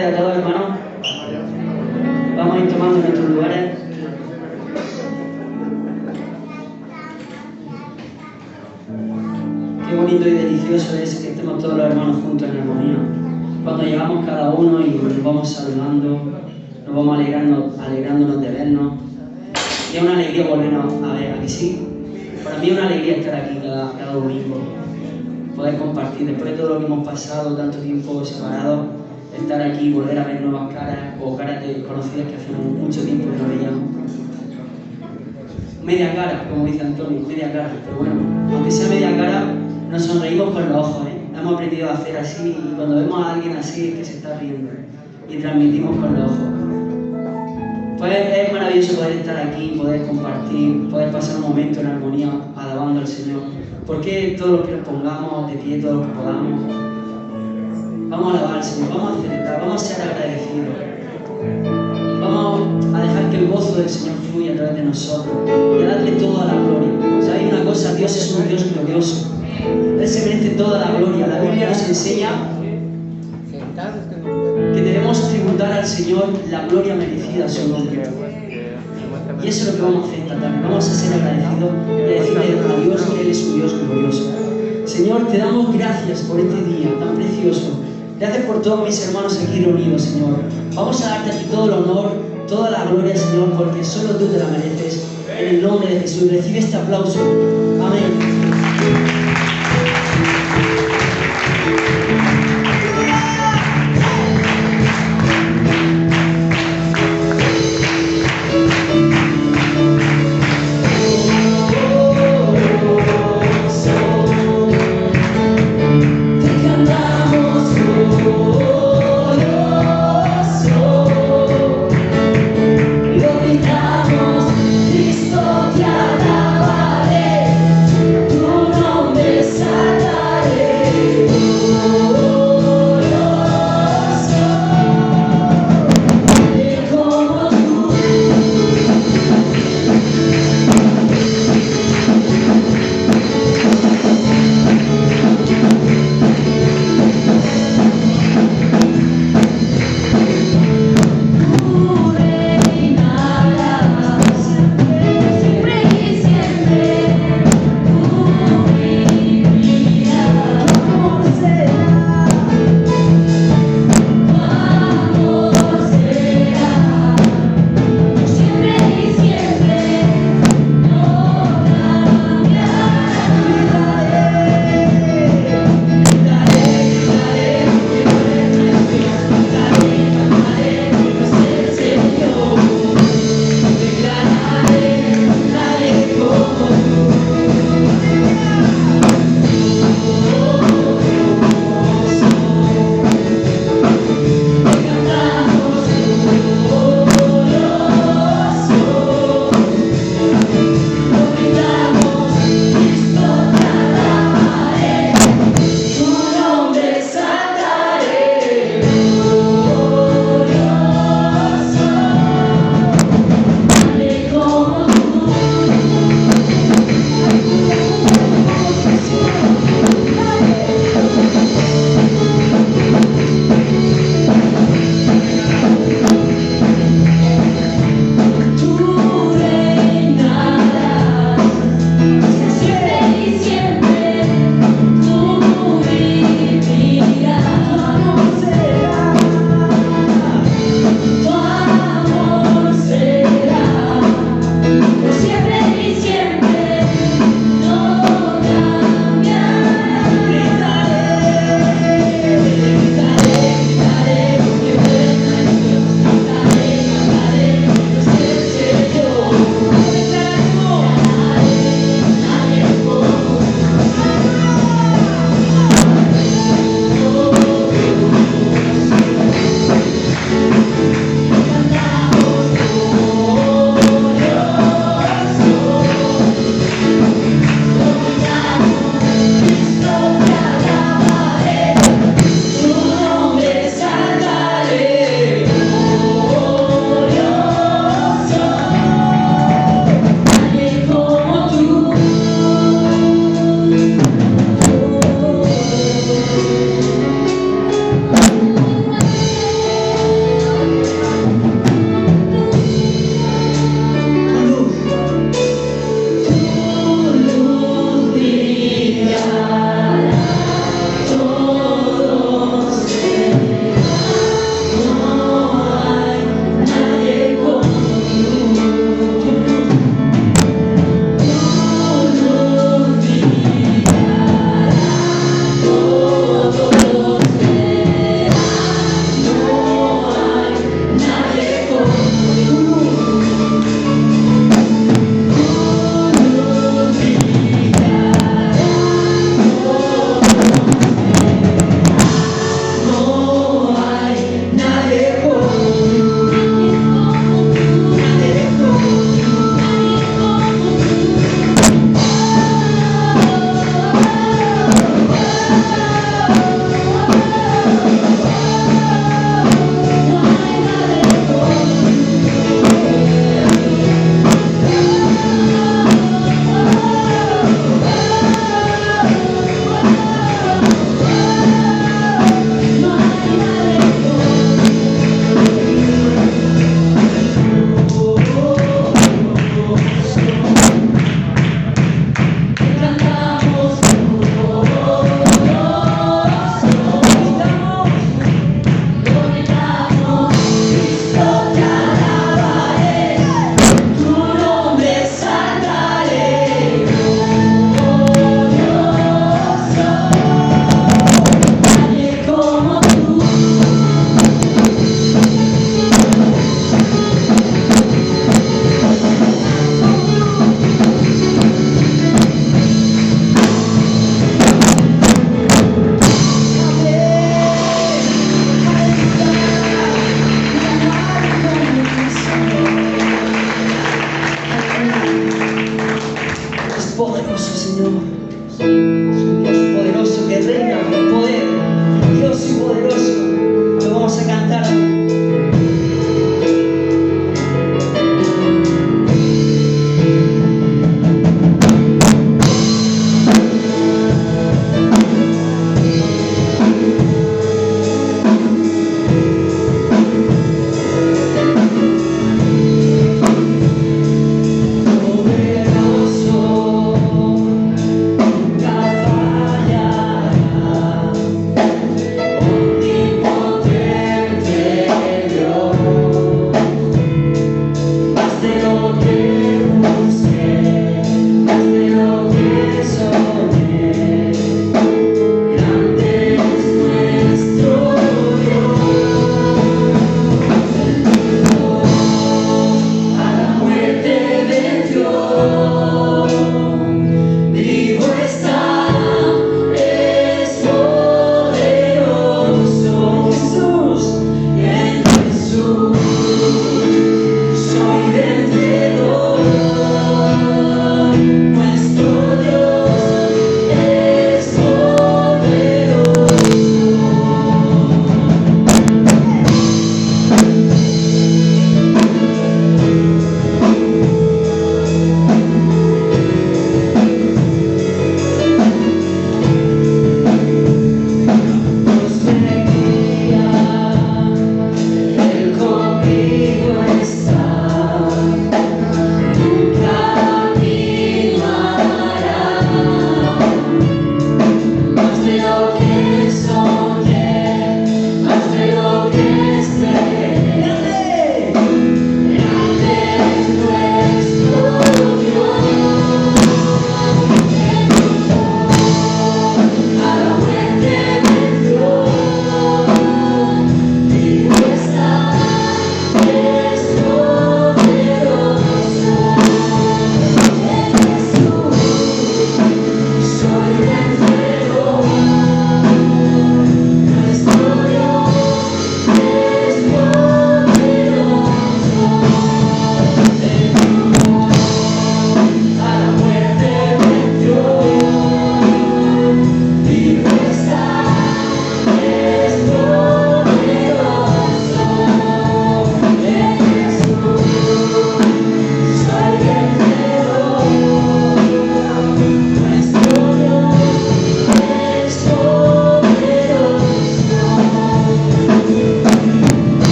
tardes a todos, hermanos. Vamos a ir tomando nuestros lugares. Qué bonito y delicioso es que estemos todos los hermanos juntos en armonía. Cuando llegamos cada uno y nos vamos saludando, nos vamos alegrándonos de vernos. Y es una alegría volvernos a ver, ¿a que sí? Para mí es una alegría estar aquí cada domingo. Poder compartir, después de todo lo que hemos pasado, tanto tiempo separados, estar aquí y volver a ver nuevas caras o caras desconocidas que hace mucho tiempo que no veíamos. Media cara, como dice Antonio, media cara, pero bueno, aunque sea media cara, nos sonreímos con los ojos, hemos aprendido a hacer así y cuando vemos a alguien así es que se está riendo y transmitimos con los ojos. Pues es maravilloso poder estar aquí, poder compartir, poder pasar un momento en armonía alabando al Señor. Porque todos los que nos pongamos de pie, todos los que podamos, vamos a alabar al Señor, vamos a celebrar, vamos a ser agradecidos. Vamos a dejar que el gozo del Señor fluya a través de nosotros y a darle toda la gloria. ¿Sabéis una cosa? Dios es un Dios glorioso. Él se merece toda la gloria. La Biblia nos enseña que debemos tributar al Señor la gloria merecida a su nombre. Y eso es lo que vamos a hacer esta tarde. Vamos a ser agradecidos y a decirle a Dios que Él es un Dios glorioso. Señor, te damos gracias por este día tan precioso. Gracias por todos mis hermanos aquí reunidos, Señor. Vamos a darte aquí todo el honor, toda la gloria, Señor, porque solo tú te la mereces. En el nombre de Jesús, recibe este aplauso. Amén. Tu nombre sagrado.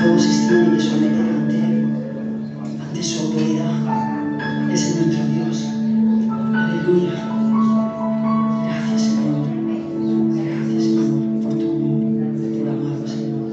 todo se tiene que someter ante su autoridad. Ese es nuestro Dios. Aleluya. Gracias, Señor. Gracias, Señor, por tu amado, Señor.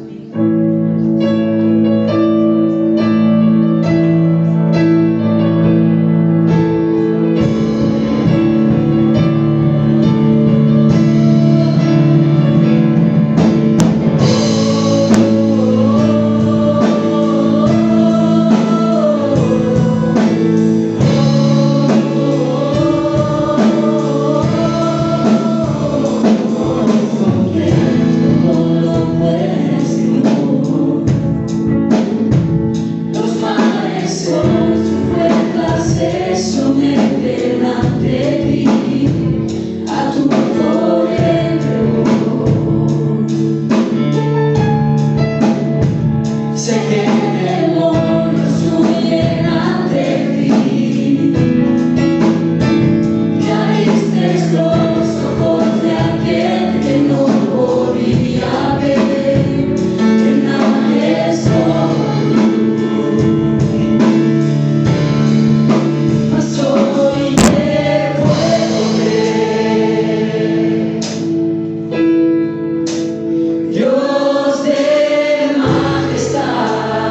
Dios de majestad.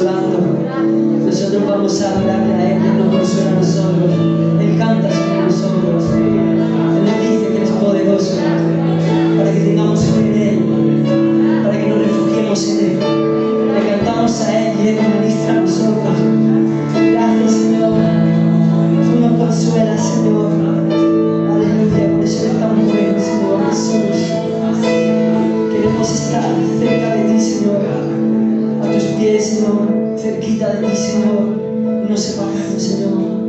consolando. Nosotros vamos a adorarle a Él, Él nos consuela a nosotros, Él canta sobre nosotros, Él nos dice que Él es poderoso para que tengamos fe en Él, para que nos refugiemos en Él. Le cantamos a Él y Él nos ministra a nosotros. Gracias, Señor, tú nos consuelas, Señor. Aleluya, por eso eres tan bueno, Señor Jesús. Queremos estar cerca de ti, Señor, a tus pies, Señor, cerquita de ti, Señor, y nos separamos, Señor.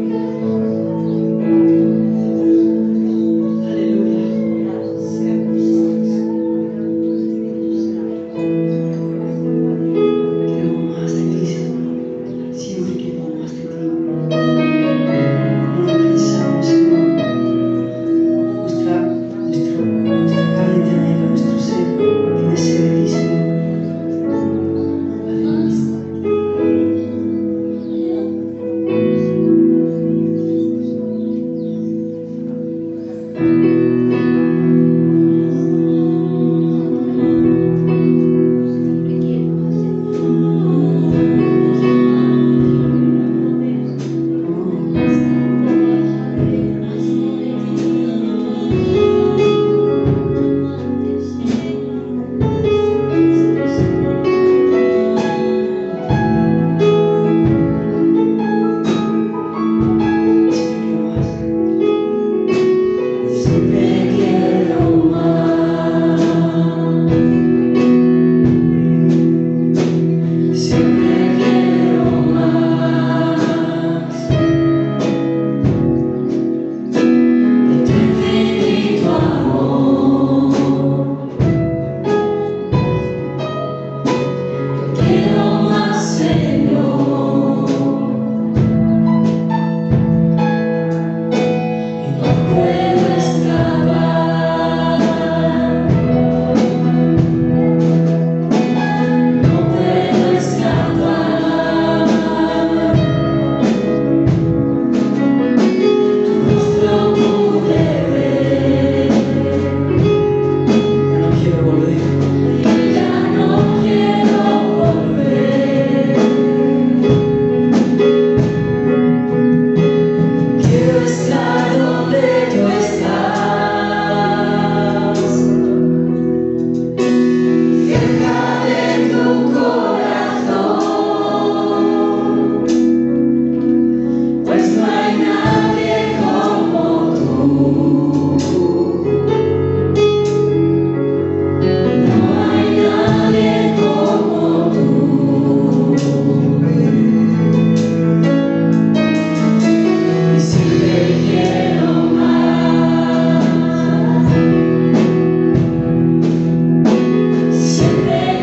Siempre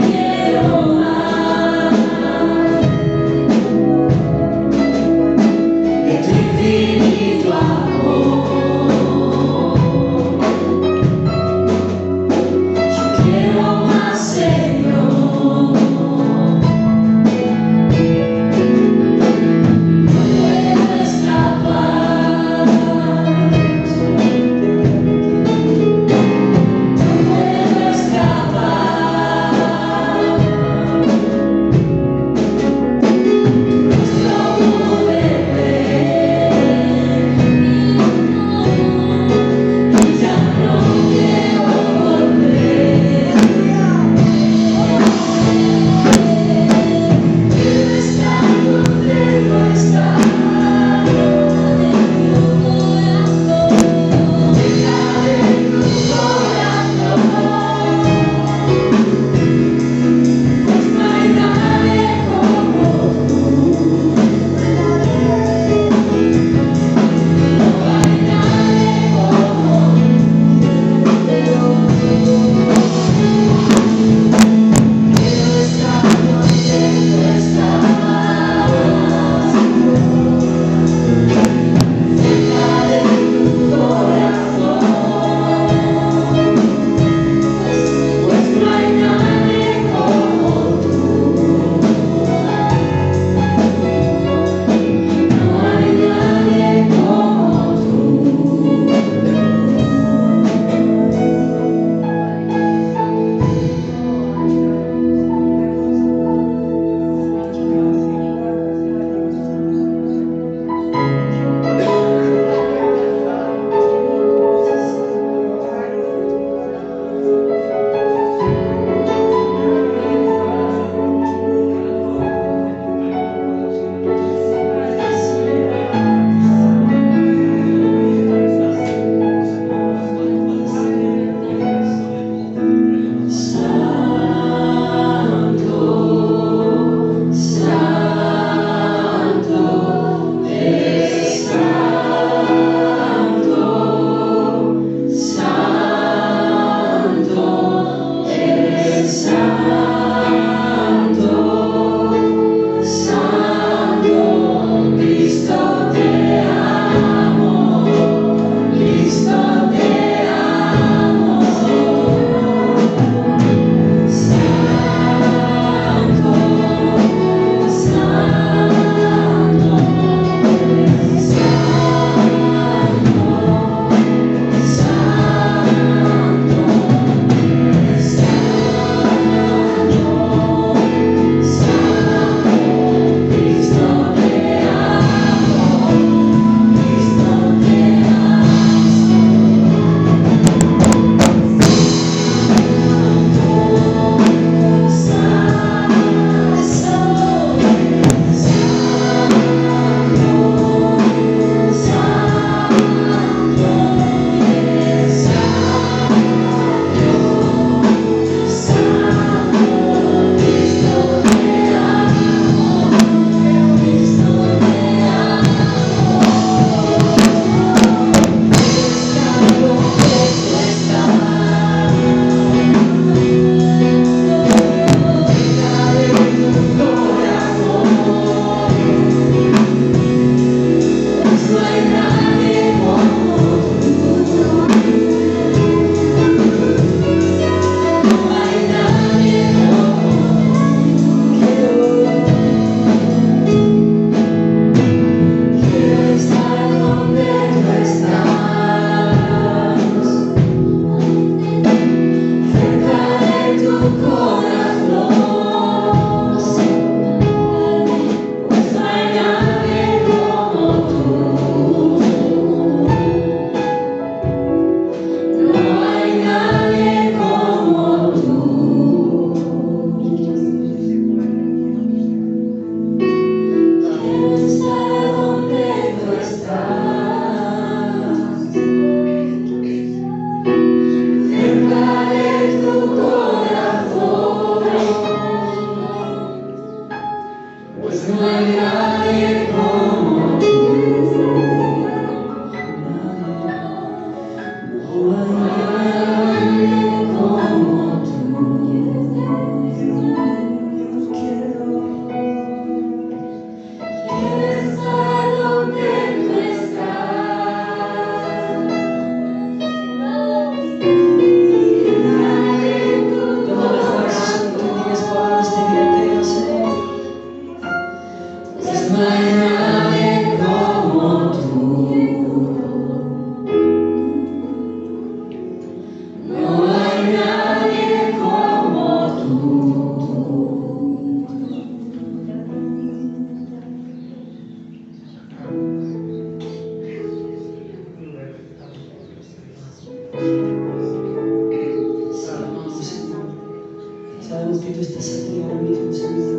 que tú estás aquí ahora mismo, Señor.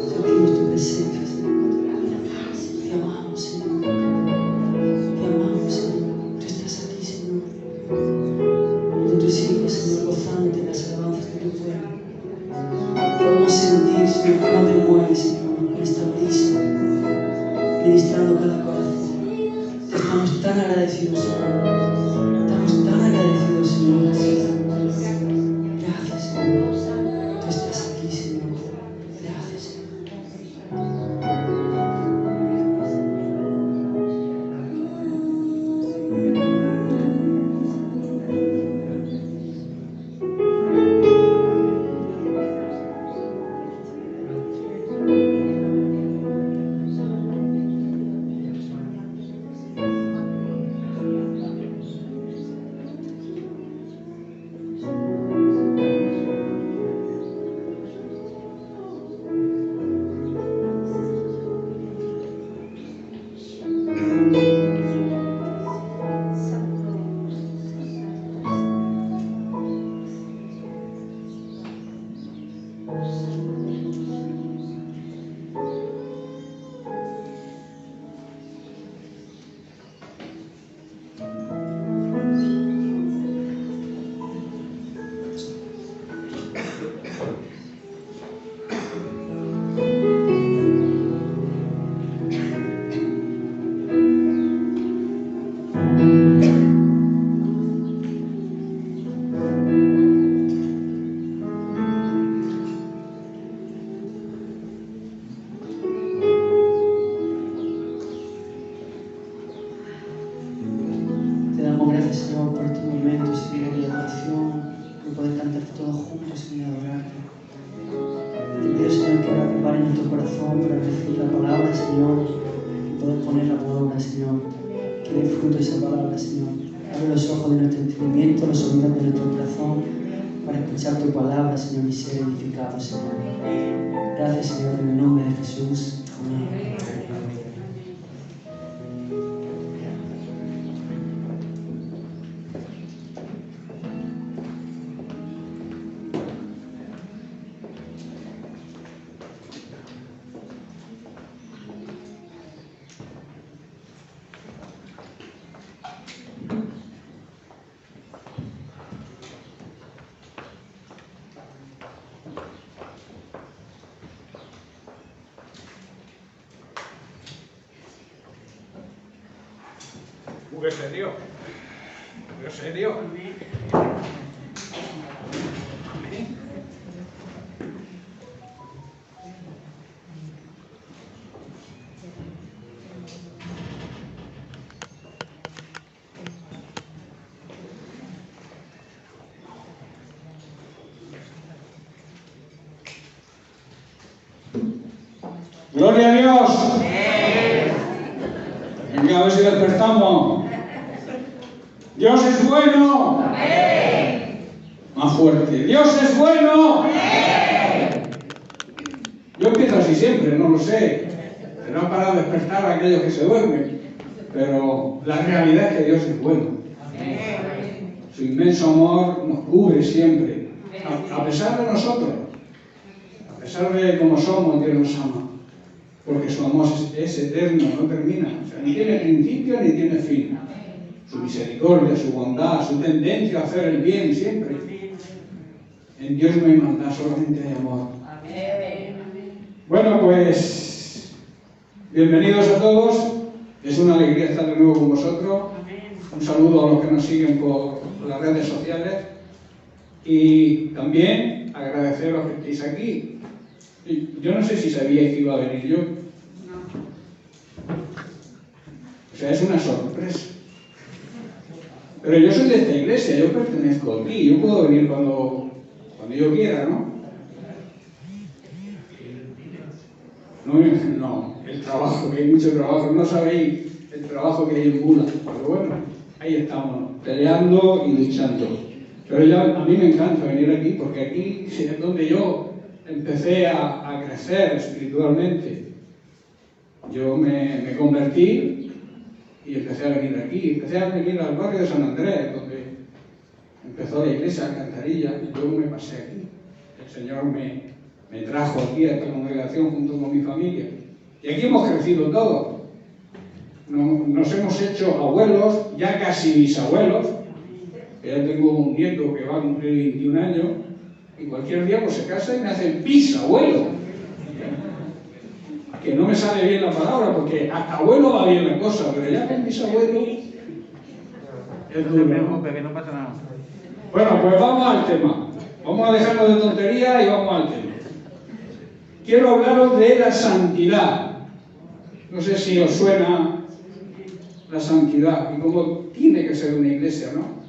Sentimos tu presencia, Señor. Te amamos, Señor. Te amamos, Señor. Tú estás aquí, Señor. Con tus hijos, Señor, gozándote en las alabanzas de tu pueblo. Podemos sentir, Señor, cómo te mueves, Señor, con esta brisa, ministrando cada corazón. Te estamos tan agradecidos, Señor. Estamos tan agradecidos, Señor. Gracias, Señor. Tú estás aquí, Señor. Gracias, Señor. Señor, por estos momentos, Señor, de adoración, por poder cantar todos juntos, Señor, adorarte. Te pido, Señor, que ahora prepares nuestro corazón para recibir la palabra, Señor, y poder ponerla por obra, Señor. Que dé fruto esa palabra, Señor. Abre los ojos de nuestro entendimiento, los oídos de nuestro corazón, para escuchar tu palabra, Señor, y ser edificados, Señor. Gracias, Señor, en el nombre de Jesús. Amén. Muy serio. Muy serio. Amén. Gloria a Dios. Venga, a ver si despertamos. Dios es bueno. Amén. Más fuerte. Dios es bueno. Amén. Yo empiezo así siempre, no lo sé. Será para despertar a aquellos que se duermen. Pero la realidad es que Dios es bueno. Amén. Su inmenso amor nos cubre siempre. A pesar de nosotros. A pesar de cómo somos, Dios nos ama. Porque su amor es eterno, no termina. O sea, ni tiene principio ni tiene fin. Su misericordia, su bondad, su tendencia a hacer el bien siempre. En Dios no hay maldad, solamente hay amor. Bueno, pues bienvenidos a todos. Es una alegría estar de nuevo con vosotros. Un saludo a los que nos siguen por las redes sociales. Y también agradeceros que estéis aquí. Yo no sé si sabíais que iba a venir yo. O sea, es una sorpresa. Pero yo soy de esta iglesia, yo pertenezco aquí, yo puedo venir cuando yo quiera, ¿no? No, el trabajo, que hay mucho trabajo, no sabéis el trabajo que hay en Bula, pero bueno, ahí estamos, peleando y luchando. Pero a mí me encanta venir aquí, porque aquí es donde yo empecé a crecer espiritualmente. Yo me convertí y empecé a venir aquí. Empecé a venir al barrio de San Andrés, donde empezó la iglesia, Alcantarilla, y luego me pasé aquí. El Señor me me trajo aquí a esta congregación junto con mi familia. Y aquí hemos crecido todos. Nos hemos hecho abuelos, ya casi bisabuelos. Ya tengo un nieto que va a cumplir 21 años y cualquier día pues se casa y me hace bisabuelo. Que no me sale bien la palabra porque hasta abuelo va bien la cosa, pero ya con bisabuelo es duro, ¿no? Que no pasa nada. Bueno, pues vamos al tema. Vamos a dejarnos de tontería y vamos al tema. Quiero hablaros de la santidad. No sé si os suena la santidad y cómo tiene que ser una iglesia, ¿no?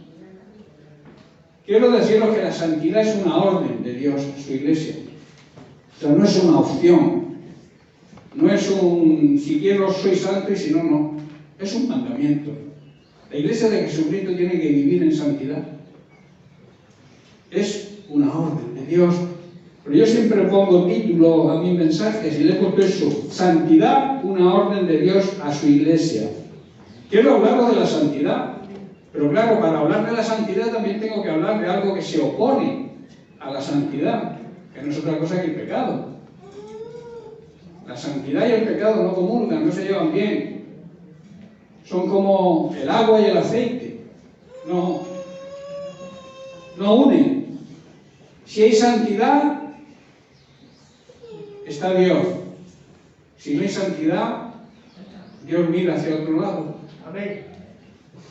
Quiero deciros que la santidad es una orden de Dios en su iglesia. O sea, no es una opción. No es un, si quiero soy santo y si no, no. Es un mandamiento. La iglesia de Jesucristo tiene que vivir en santidad. Es una orden de Dios. Pero yo siempre pongo título a mis mensajes y le he puesto eso. Santidad, una orden de Dios a su iglesia. Quiero hablaros de la santidad. Pero claro, para hablar de la santidad también tengo que hablar de algo que se opone a la santidad, que no es otra cosa que el pecado. La santidad y el pecado no comulgan, no se llevan bien. Son como el agua y el aceite. No unen. Si hay santidad, está Dios. Si no hay santidad, Dios mira hacia otro lado. Amén.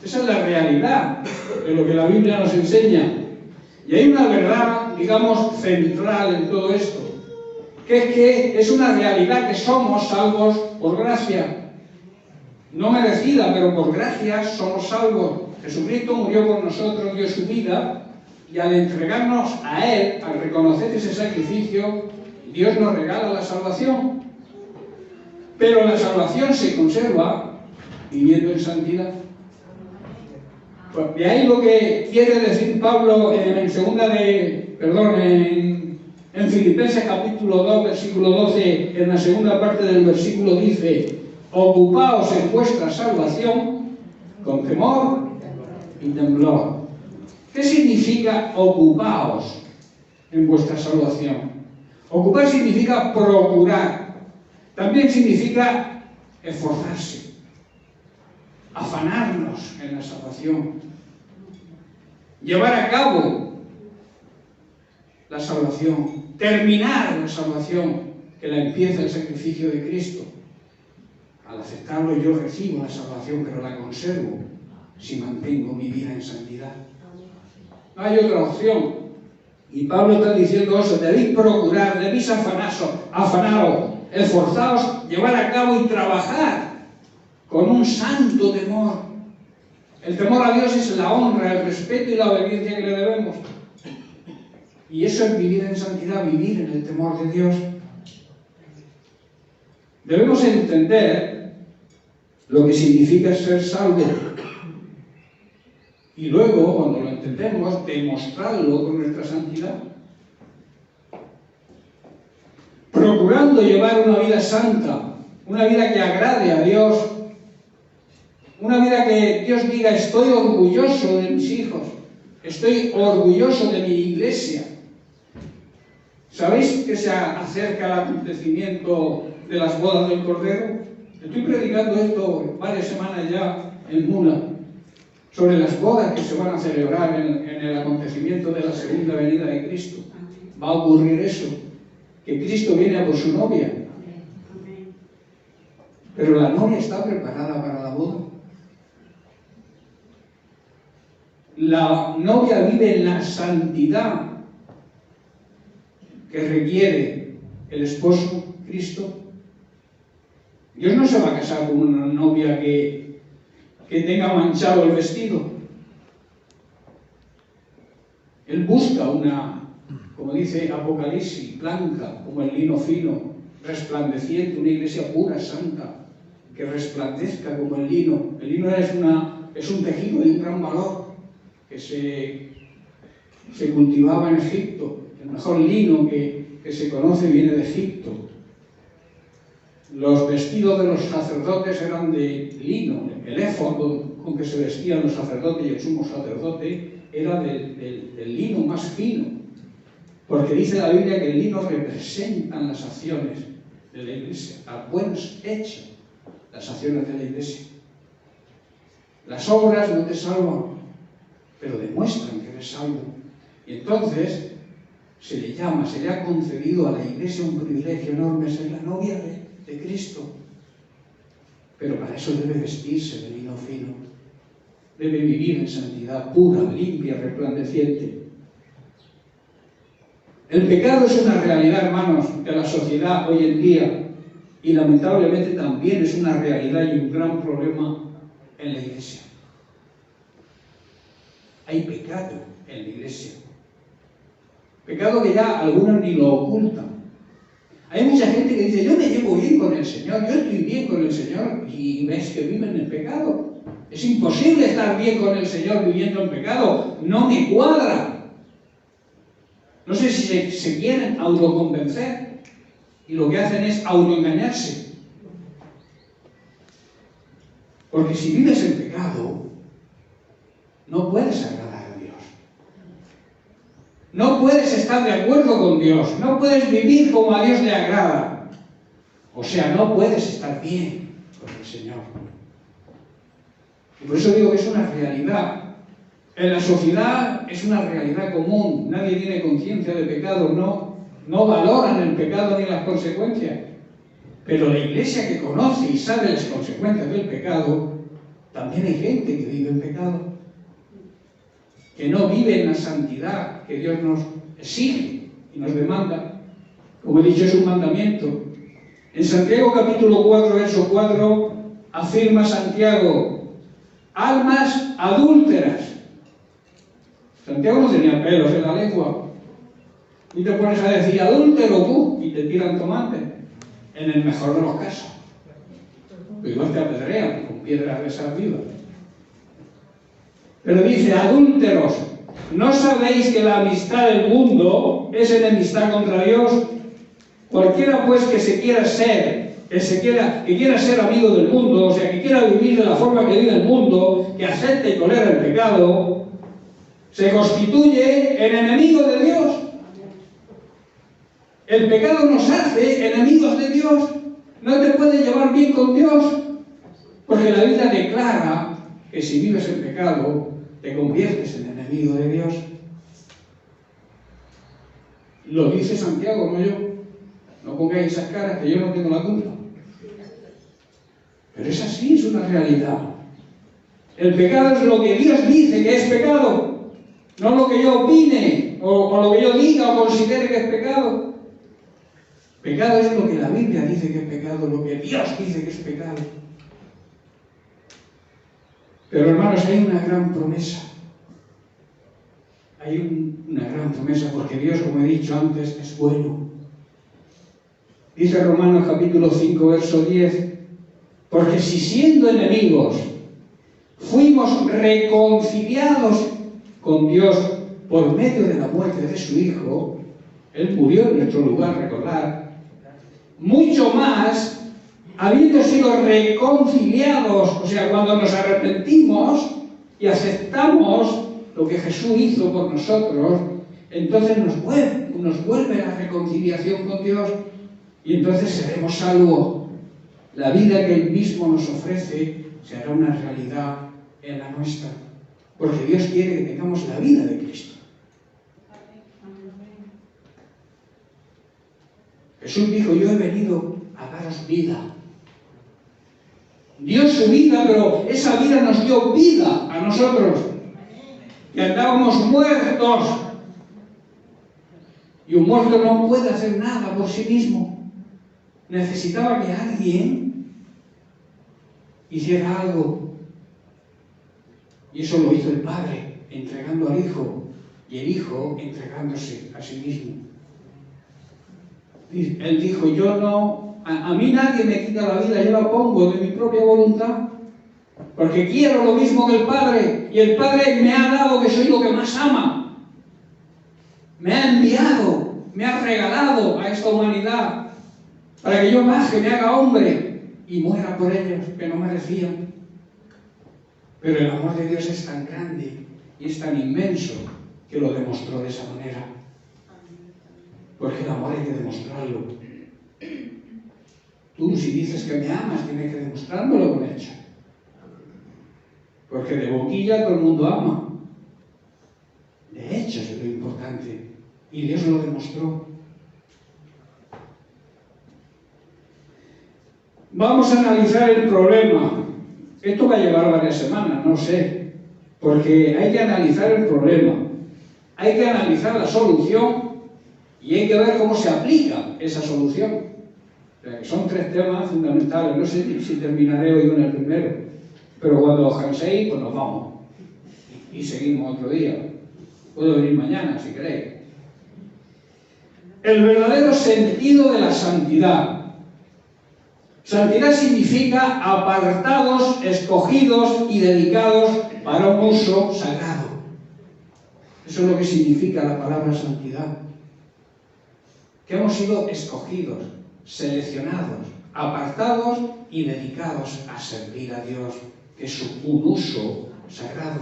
Esa es la realidad de lo que la Biblia nos enseña. Y hay una verdad, digamos, central en todo esto, que es una realidad que somos salvos por gracia. No merecida, pero por gracia somos salvos. Jesucristo murió por nosotros, dio su vida, y al entregarnos a Él, al reconocer ese sacrificio, Dios nos regala la salvación. Pero la salvación se conserva viviendo en santidad. Pues de ahí lo que quiere decir Pablo en Filipenses capítulo 2, versículo 12, en la segunda parte del versículo dice: ocupaos en vuestra salvación con temor y temblor. ¿Qué significa ocupaos en vuestra salvación? Ocupar significa procurar. También significa esforzarse, afanarnos en la salvación, llevar a cabo la salvación, terminar la salvación que la empieza el sacrificio de Cristo. Al aceptarlo yo recibo la salvación, pero la conservo si mantengo mi vida en santidad. No hay otra opción. Y Pablo está diciendo eso: debéis procurar, debéis afanaros, esforzaos, llevar a cabo y trabajar con un santo temor. El temor a Dios es la honra, el respeto y la obediencia que le debemos. Y eso es vivir en santidad, vivir en el temor de Dios. Debemos entender lo que significa ser salvo. Y luego, cuando lo entendemos, demostrarlo con nuestra santidad. Procurando llevar una vida santa, una vida que agrade a Dios, una vida que Dios diga: estoy orgulloso de mis hijos, estoy orgulloso de mi iglesia. ¿Sabéis que se acerca el acontecimiento de las bodas del Cordero? Estoy predicando esto varias semanas ya en Mula, sobre las bodas que se van a celebrar en el acontecimiento de la segunda venida de Cristo. Va a ocurrir eso, que Cristo viene a por su novia. Pero la novia está preparada para la boda. La novia vive en la santidad que requiere el esposo, Cristo. Dios no se va a casar con una novia que tenga manchado el vestido. Él busca una, como dice Apocalipsis, blanca, como el lino fino, resplandeciente, una iglesia pura, santa, que resplandezca como el lino. El lino es un tejido de un gran valor que se cultivaba en Egipto. El mejor lino que se conoce viene de Egipto. Los vestidos de los sacerdotes eran de lino. El éfod con que se vestían los sacerdotes y el sumo sacerdote era del lino más fino. Porque dice la Biblia que el lino representan las acciones de la iglesia, a buenos hechos, las acciones de la iglesia. Las obras no te salvan, pero demuestran que eres salvo. Y entonces se le llama, se le ha concedido a la iglesia un privilegio enorme, ser la novia de Cristo. Pero para eso debe vestirse de lino fino, debe vivir en santidad pura, limpia, resplandeciente. El pecado es una realidad, hermanos, de la sociedad hoy en día, y lamentablemente también es una realidad y un gran problema en la iglesia. Hay pecado en la iglesia. Pecado que ya algunos ni lo ocultan. Hay mucha gente que dice, yo me llevo bien con el Señor, yo estoy bien con el Señor, y ves que viven en pecado. Es imposible estar bien con el Señor viviendo en pecado. No me cuadra. No sé si se quieren autoconvencer y lo que hacen es autoengañarse. Porque si vives en pecado, no puedes agradar a Dios. No puedes estar de acuerdo con Dios. No puedes vivir como a Dios le agrada. O sea, no puedes estar bien con el Señor. Y por eso digo que es una realidad. En la sociedad es una realidad común. Nadie tiene conciencia de pecado. No valoran el pecado ni las consecuencias. Pero la iglesia que conoce y sabe las consecuencias del pecado, también hay gente que vive en pecado, que no vive en la santidad que Dios nos exige y nos demanda. Como he dicho, es un mandamiento. En Santiago capítulo 4, verso 4, afirma Santiago, almas adúlteras. Santiago no tenía pelos en la lengua. Y te pones a decir adúltero tú y te tiran tomate. En el mejor de los casos. Pero igual te apedrean con piedras de sal viva. Pero dice, adúlteros, ¿no sabéis que la amistad del mundo es enemistad contra Dios? Cualquiera pues que quiera ser amigo del mundo, o sea, que quiera vivir de la forma que vive el mundo, que acepte y tolera el pecado, se constituye en enemigo de Dios. El pecado nos hace enemigos de Dios. No te puedes llevar bien con Dios, porque la Biblia declara que si vives en pecado, te conviertes en enemigo de Dios. Lo dice Santiago, no yo. No pongáis esas caras, que yo no tengo la culpa. Pero es así, es una realidad. El pecado es lo que Dios dice que es pecado, no lo que yo opine, o lo que yo diga o considere que es pecado. Pecado es lo que la Biblia dice que es pecado, lo que Dios dice que es pecado. Pero hermanos, hay una gran promesa. Hay una gran promesa, porque Dios, como he dicho antes, es bueno. Dice Romanos capítulo 5, verso 10, porque si siendo enemigos fuimos reconciliados con Dios por medio de la muerte de su Hijo, Él murió en nuestro lugar, recordad, mucho más, habiendo sido reconciliados, o sea, cuando nos arrepentimos y aceptamos lo que Jesús hizo por nosotros, entonces nos vuelve la reconciliación con Dios y entonces seremos salvos. La vida que Él mismo nos ofrece se hará una realidad en la nuestra, porque Dios quiere que tengamos la vida de Cristo. Jesús dijo, yo he venido a daros vida. Dio su vida, pero esa vida nos dio vida a nosotros, que andábamos muertos. Y un muerto no puede hacer nada por sí mismo. Necesitaba que alguien hiciera algo. Y eso lo hizo el Padre, entregando al Hijo, y el Hijo entregándose a sí mismo. Él dijo, a mí nadie me quita la vida, yo la pongo de mi propia voluntad, porque quiero lo mismo que el Padre, y el Padre me ha dado que soy lo que más ama. Me ha enviado, me ha regalado a esta humanidad, para que yo baje, me haga hombre, y muera por ellos, que no merecían. Pero el amor de Dios es tan grande y es tan inmenso que lo demostró de esa manera. Porque el amor hay que demostrarlo. Tú, si dices que me amas, tienes que demostrármelo con hecho. Porque de boquilla todo el mundo ama. De hechos es lo importante. Y Dios lo demostró. Vamos a analizar el problema. Esto va a llevar varias semanas, no sé. Porque hay que analizar el problema. Hay que analizar la solución. Y hay que ver cómo se aplica esa solución. O sea, que son tres temas fundamentales. No sé si terminaré hoy con el primero. Pero cuando os canséis, pues nos vamos. Y seguimos otro día. Puedo venir mañana, si queréis. El verdadero sentido de la santidad. Santidad significa apartados, escogidos y dedicados para un uso sagrado. Eso es lo que significa la palabra santidad. Que hemos sido escogidos, seleccionados, apartados y dedicados a servir a Dios, que es un uso sagrado.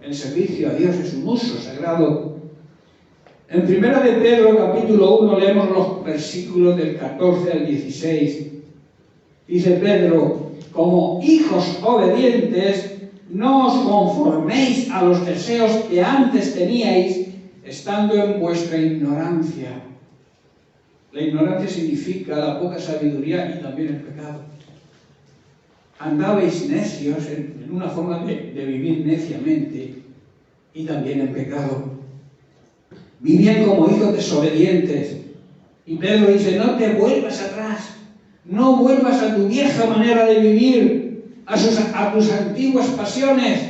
El servicio a Dios es un uso sagrado. En 1 de Pedro, capítulo 1, leemos los versículos del 14 al 16. Dice Pedro, como hijos obedientes, no os conforméis a los deseos que antes teníais, estando en vuestra ignorancia. La ignorancia significa la poca sabiduría y también el pecado. Andabais necios en una forma de vivir neciamente y también en pecado. Vivían como hijos desobedientes. Y Pedro dice, no te vuelvas atrás. No vuelvas a tu vieja manera de vivir, a tus antiguas pasiones,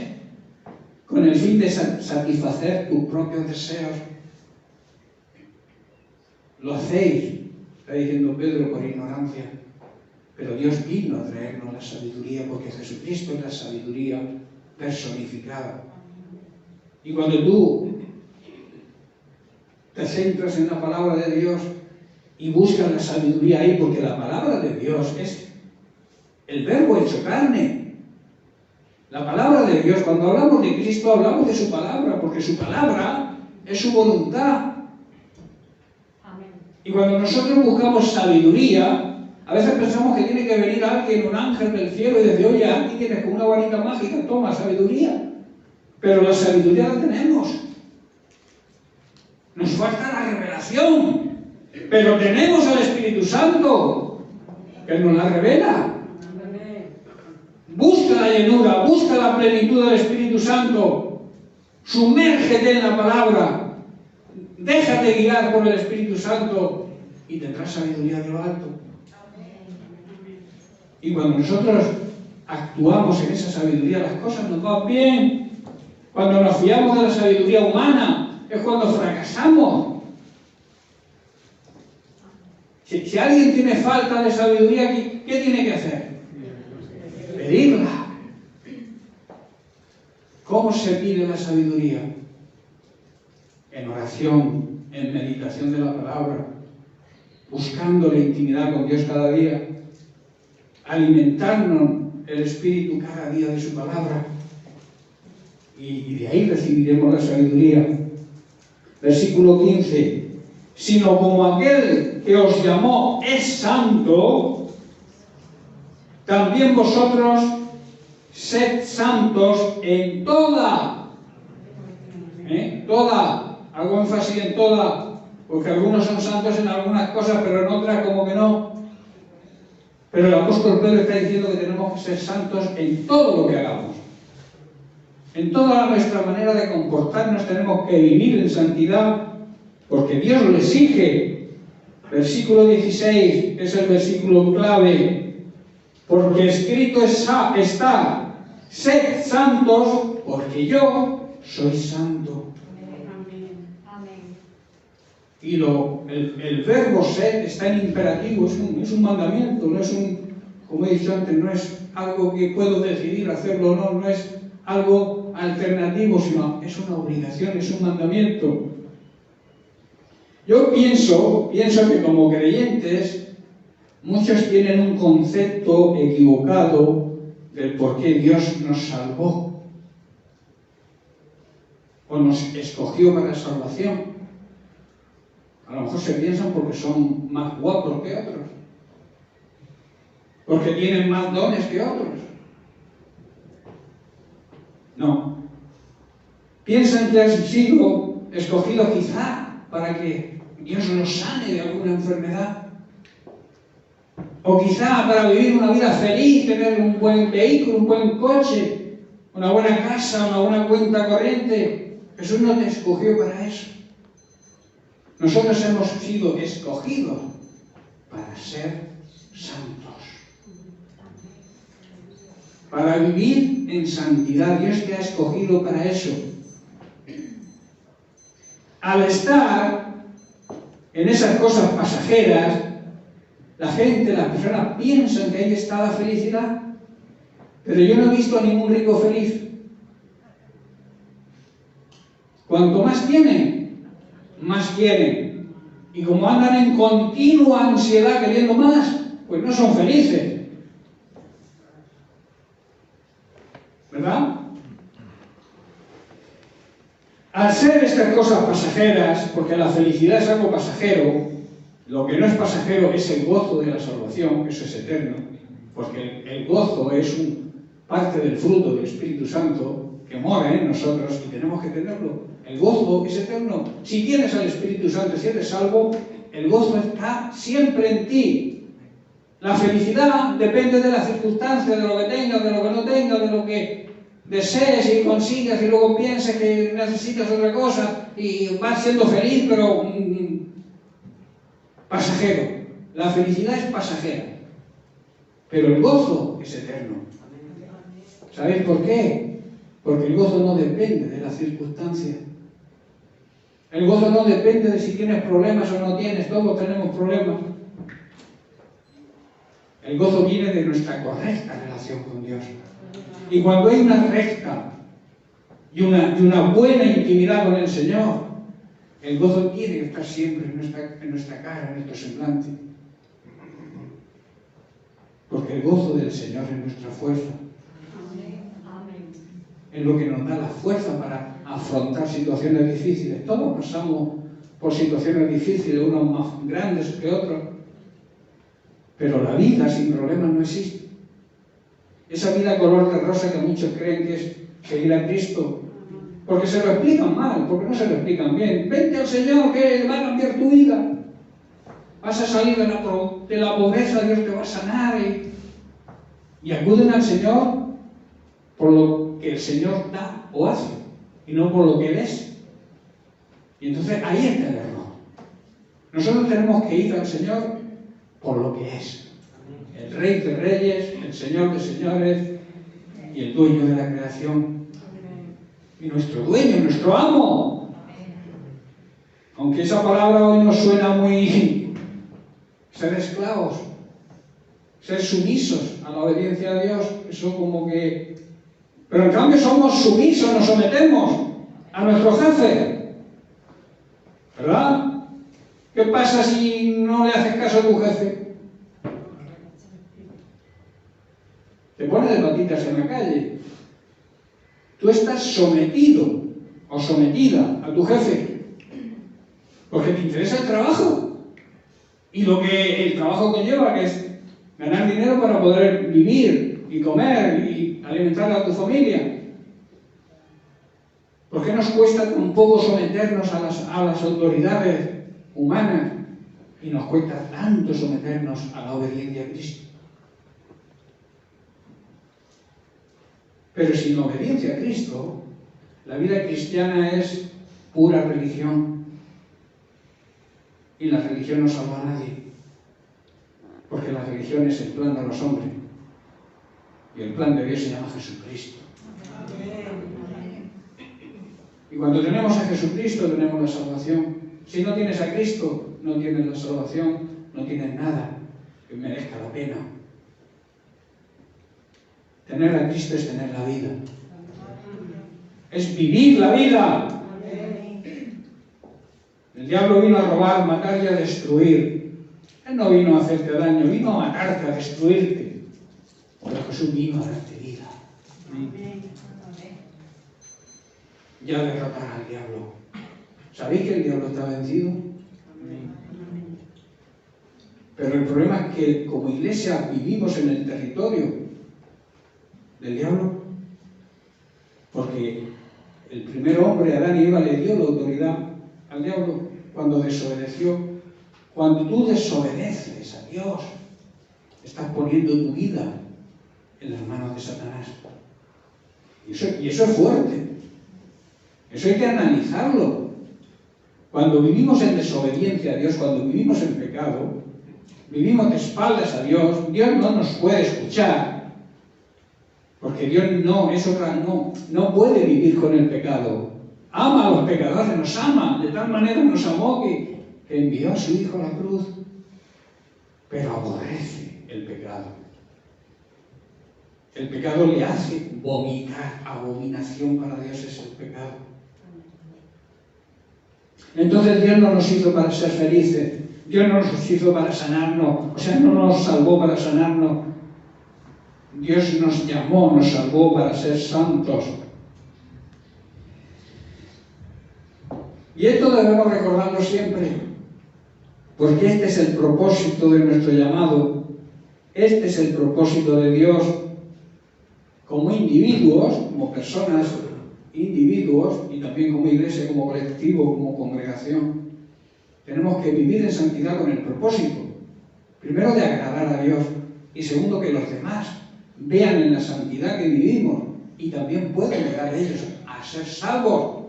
con el fin de satisfacer tus propios deseos. Lo hacéis, está diciendo Pedro, por ignorancia. Pero Dios vino a traernos la sabiduría, porque Jesucristo es la sabiduría personificada. Y cuando tú te centras en la palabra de Dios y buscas la sabiduría ahí, porque la palabra de Dios es el verbo hecho carne. La palabra de Dios, cuando hablamos de Cristo, hablamos de su palabra, porque su palabra es su voluntad. Y cuando nosotros buscamos sabiduría, a veces pensamos que tiene que venir alguien, un ángel del cielo, y decir, oye, aquí tienes con una varita mágica, toma sabiduría. Pero la sabiduría la tenemos. Nos falta la revelación. Pero tenemos al Espíritu Santo, que nos la revela. Busca la llenura, busca la plenitud del Espíritu Santo. Sumérgete en la palabra. Déjate guiar por el Espíritu Santo y tendrás sabiduría de lo alto. Y cuando nosotros actuamos en esa sabiduría, las cosas nos van bien. Cuando nos fiamos de la sabiduría humana, es cuando fracasamos. Si alguien tiene falta de sabiduría, ¿qué tiene que hacer? Pedirla. ¿Cómo se pide la sabiduría? En oración, en meditación de la palabra, buscando la intimidad con Dios cada día, alimentarnos el Espíritu cada día de su palabra, y de ahí recibiremos la sabiduría. Versículo 15. Sino como aquel que os llamó es santo, también vosotros sed santos en toda, hago énfasis en toda, porque algunos son santos en algunas cosas, pero en otras como que no. Pero el apóstol Pedro está diciendo que tenemos que ser santos en todo lo que hagamos. En toda nuestra manera de comportarnos tenemos que vivir en santidad, porque Dios lo exige. Versículo 16 es el versículo clave. Porque escrito está, sed santos, porque yo soy santo. Y el verbo sed está en imperativo, es un mandamiento, no es como he dicho antes, no es algo que puedo decidir hacerlo o no, no es algo alternativo, sino es una obligación, es un mandamiento. Yo pienso que como creyentes, muchos tienen un concepto equivocado del por qué Dios nos salvó o nos escogió para salvación. A lo mejor se piensan porque son más guapos que otros, porque tienen más dones que otros. No. Piensan que han sido escogidos quizá para que Dios los sane de alguna enfermedad. O quizá para vivir una vida feliz, tener un buen vehículo, un buen coche, una buena casa, una buena cuenta corriente. Jesús no te escogió para eso. Nosotros hemos sido escogidos para ser santos, para vivir en santidad. Dios te ha escogido para eso. Al estar en esas cosas pasajeras, la gente, las personas piensan que ahí está la felicidad, pero yo no he visto a ningún rico feliz. Cuanto más tienen, más quieren. Y como andan en continua ansiedad queriendo más, pues no son felices. ¿Verdad? Al ser estas cosas pasajeras, porque la felicidad es algo pasajero, lo que no es pasajero es el gozo de la salvación, eso es eterno, porque el gozo es parte del fruto del Espíritu Santo que mora en nosotros y tenemos que tenerlo. El gozo es eterno. Si tienes al Espíritu Santo, si eres salvo, el gozo está siempre en ti. La felicidad depende de las circunstancias, de lo que tengas, de lo que no tengas, de lo que desees y consigas y luego pienses que necesitas otra cosa y vas siendo feliz, pero pasajero. La felicidad es pasajera, pero el gozo es eterno. ¿Sabéis por qué? Porque el gozo no depende de las circunstancias. El gozo no depende de si tienes problemas o no tienes, todos tenemos problemas. El gozo viene de nuestra correcta relación con Dios. Y cuando hay una recta y una buena intimidad con el Señor, el gozo tiene que estar siempre en nuestra cara, en nuestro semblante. Porque el gozo del Señor es nuestra fuerza. Es lo que nos da la fuerza para afrontar situaciones difíciles. Todos pasamos por situaciones difíciles, unos más grandes que otros. Pero la vida sin problemas no existe. Esa vida color de rosa que muchos creen que es seguir a Cristo, porque se lo explican mal, porque no se lo explican bien. Vente al Señor que va a cambiar tu vida. Vas a salir de la pobreza, Dios te va a sanar. Y acuden al Señor por lo que el Señor da o hace, y no por lo que Él es. Y entonces ahí está el error. Nosotros tenemos que ir al Señor por lo que es. El Rey de Reyes, el Señor de Señores y el dueño de la creación. Y nuestro dueño, nuestro amo. Aunque esa palabra hoy nos suena muy... ser esclavos, ser sumisos a la obediencia a Dios, eso como que... Pero en cambio somos sumisos, nos sometemos a nuestro jefe. ¿Verdad? ¿Qué pasa si no le haces caso a tu jefe? Te pone de patitas en la calle. Tú estás sometido o sometida a tu jefe porque te interesa el trabajo y lo que el trabajo conlleva, que es ganar dinero para poder vivir y comer y alimentar a tu familia. ¿Por qué nos cuesta tan poco someternos a las autoridades humanas y nos cuesta tanto someternos a la obediencia a Cristo? Pero sin obediencia a Cristo, la vida cristiana es pura religión. Y la religión no salva a nadie. Porque la religión es el plan de los hombres. Y el plan de Dios se llama Jesucristo. Y cuando tenemos a Jesucristo, tenemos la salvación. Si no tienes a Cristo, no tienes la salvación, no tienes nada que merezca la pena. Tener a Cristo es tener la vida. Es vivir la vida. El diablo vino a robar, matar y a destruir. Él no vino a hacerte daño, vino a matarte, a destruirte. Pero Jesús vino a darte vida. Ya derrotar al diablo. ¿Sabéis que el diablo está vencido? Pero el problema es que como iglesia vivimos en el territorio del diablo, porque el primer hombre, Adán y Eva, le dio la autoridad al diablo cuando desobedeció. Cuando tú desobedeces a Dios, estás poniendo tu vida en las manos de Satanás. Y eso es fuerte. Eso hay que analizarlo. Cuando vivimos en desobediencia a Dios, cuando vivimos en pecado, vivimos de espaldas a Dios, Dios no nos puede escuchar, porque Dios no puede vivir con el pecado. Ama a los pecadores, nos ama, de tal manera nos amó que envió a su Hijo a la cruz, pero aborrece el pecado. El pecado le hace vomitar, abominación para Dios es el pecado. Entonces Dios no nos hizo para ser felices, Dios no nos hizo para sanarnos, o sea, no nos salvó para sanarnos. Dios nos llamó, nos salvó para ser santos. Y esto debemos recordarlo siempre, porque este es el propósito de nuestro llamado, este es el propósito de Dios. Como individuos, como personas, individuos, y también como iglesia, como colectivo, como congregación, tenemos que vivir en santidad con el propósito, primero de agradar a Dios, y segundo que los demás vean en la santidad que vivimos y también puedan llegar ellos a ser salvos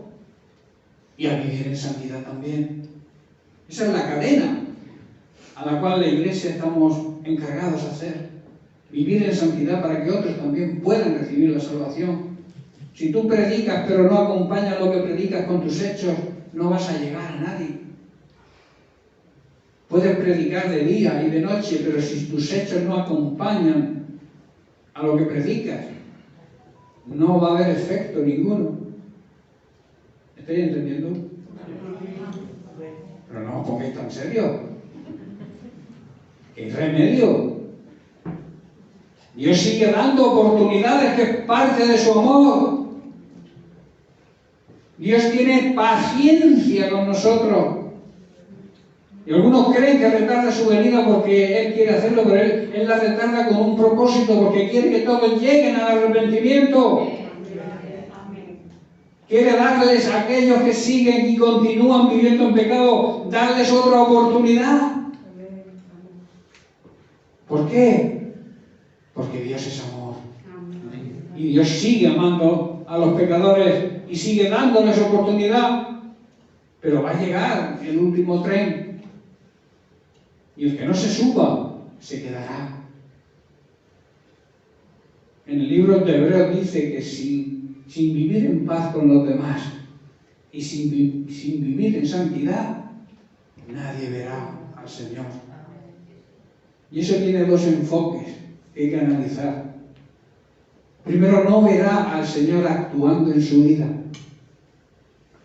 y a vivir en santidad también. Esa es la cadena a la cual la iglesia estamos encargados de hacer. Vivir en santidad para que otros también puedan recibir la salvación. Si tú predicas pero no acompañas lo que predicas con tus hechos, no vas a llegar a nadie. Puedes predicar de día y de noche, pero si tus hechos no acompañan a lo que predicas, no va a haber efecto ninguno. ¿Estáis entendiendo? Pero no os pongáis tan serios. ¿Qué remedio? Dios sigue dando oportunidades, que es parte de su amor. Dios tiene paciencia con nosotros. Y algunos creen que retarda su venida porque Él quiere hacerlo, pero Él la retarda con un propósito, porque quiere que todos lleguen al arrepentimiento. Quiere darles a aquellos que siguen y continúan viviendo en pecado, darles otra oportunidad. ¿Por qué? Porque Dios es amor. Y Dios sigue amando a los pecadores y sigue dándoles oportunidad. Pero va a llegar el último tren. Y el que no se suba, se quedará. En el libro de Hebreos dice que sin vivir en paz con los demás y sin vivir en santidad, nadie verá al Señor. Y eso tiene dos enfoques que hay que analizar. Primero, no verá al Señor actuando en su vida.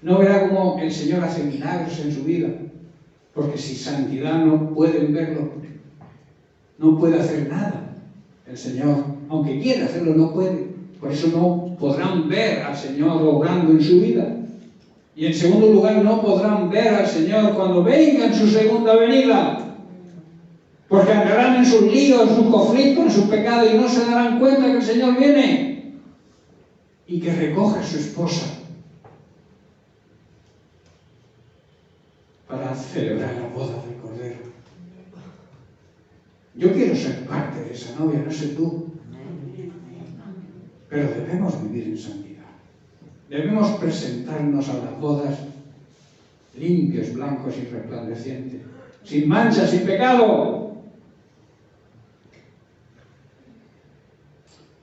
No verá cómo el Señor hace milagros en su vida. Porque sin santidad no pueden verlo. No puede hacer nada el Señor. Aunque quiera hacerlo, no puede. Por eso no podrán ver al Señor obrando en su vida. Y en segundo lugar, no podrán ver al Señor cuando venga en su segunda venida. Porque andarán en sus líos, en sus conflictos, en sus pecados y no se darán cuenta que el Señor viene y que recoge a su esposa para celebrar la boda del Cordero. Yo quiero ser parte de esa novia, no sé tú. Pero debemos vivir en santidad. Debemos presentarnos a las bodas limpios, blancos y resplandecientes, sin mancha, sin pecado.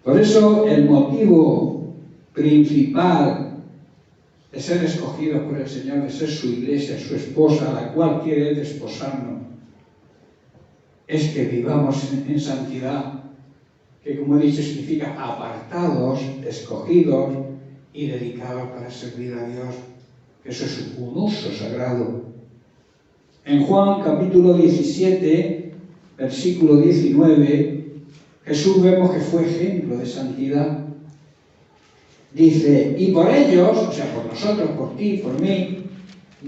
Por eso el motivo principal de ser escogidos por el Señor, de ser su iglesia, su esposa, a la cual quiere Él desposarnos, es que vivamos en santidad, que como he dicho significa apartados, escogidos y dedicados para servir a Dios, que eso es un uso sagrado. En Juan capítulo 17, versículo 19, Jesús vemos que fue ejemplo de santidad. Dice, y por ellos, o sea, por nosotros, por ti, por mí,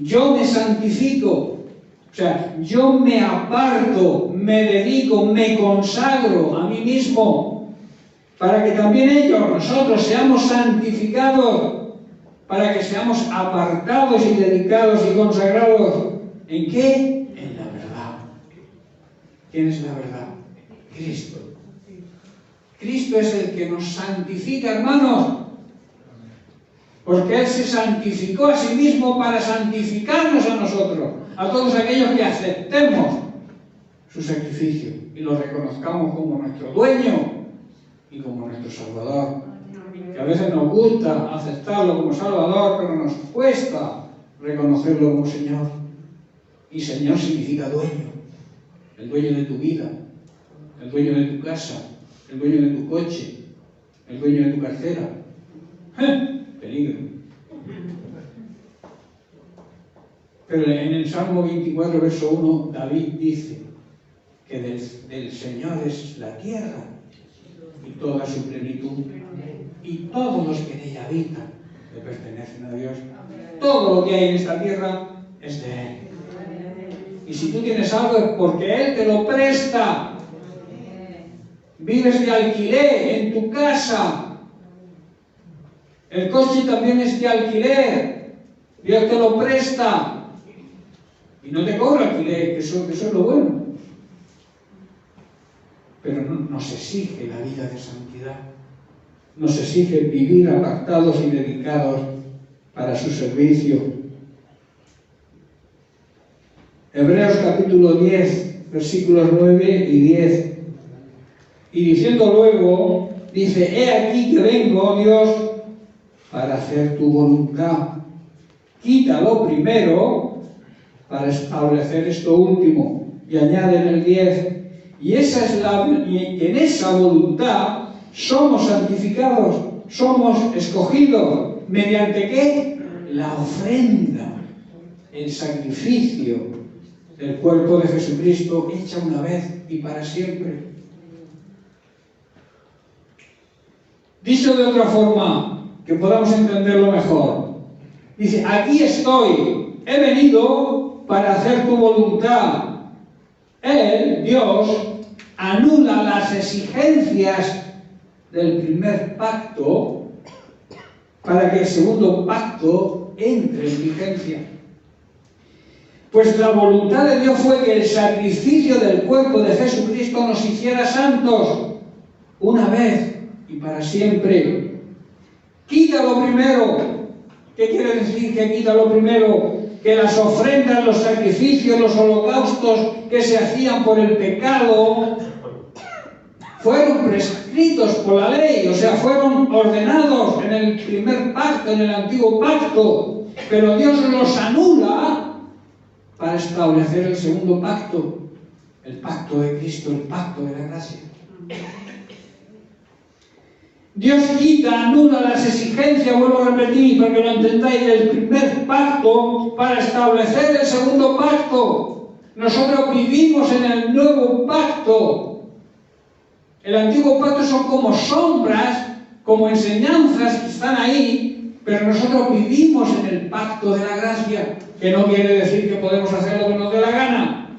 yo me santifico. O sea, yo me aparto, me dedico, me consagro a mí mismo, para que también ellos, nosotros, seamos santificados, para que seamos apartados y dedicados y consagrados. ¿En qué? En la verdad. ¿Quién es la verdad? Cristo. Cristo es el que nos santifica, hermanos, porque Él se santificó a sí mismo para santificarnos a nosotros, a todos aquellos que aceptemos su sacrificio y lo reconozcamos como nuestro dueño y como nuestro Salvador. Que a veces nos gusta aceptarlo como Salvador, pero nos cuesta reconocerlo como Señor. Y Señor significa dueño, el dueño de tu vida, el dueño de tu casa, el dueño de tu coche, el dueño de tu cartera. Peligro. Pero en el Salmo 24, verso 1, David dice que del Señor es la tierra y toda su plenitud, y todos los que en ella habitan le pertenecen a Dios. Todo lo que hay en esta tierra es de Él. Y si tú tienes algo es porque Él te lo presta. Vives de alquiler en tu casa. El coche también es de alquiler. Dios te lo presta. Y no te cobra alquiler, que eso es lo bueno. Pero nos exige la vida de santidad. Nos exige vivir apartados y dedicados para su servicio. Hebreos capítulo 10, versículos 9 y 10. Y diciendo luego, dice: he aquí que vengo, Dios, para hacer tu voluntad. Quita lo primero para establecer esto último. Y añade en el 10, y en esa voluntad somos santificados, somos escogidos. ¿Mediante qué? La ofrenda, el sacrificio del cuerpo de Jesucristo, hecha una vez y para siempre. Dicho de otra forma, que podamos entenderlo mejor, dice: aquí estoy, he venido para hacer tu voluntad. Él, Dios, anula las exigencias del primer pacto para que el segundo pacto entre en vigencia. Pues la voluntad de Dios fue que el sacrificio del cuerpo de Jesucristo nos hiciera santos una vez y para siempre. Quita lo primero. ¿Qué quiere decir que quita lo primero? Que las ofrendas, los sacrificios, los holocaustos que se hacían por el pecado fueron prescritos por la ley, o sea, fueron ordenados en el primer pacto, en el antiguo pacto, pero Dios los anula para establecer el segundo pacto, el pacto de Cristo, el pacto de la gracia. Dios quita, anula las exigencias, vuelvo a repetir para que lo entendáis, del primer pacto para establecer el segundo pacto. Nosotros vivimos en el nuevo pacto. El antiguo pacto son como sombras, como enseñanzas que están ahí, pero nosotros vivimos en el pacto de la gracia, que no quiere decir que podemos hacer lo que nos dé la gana,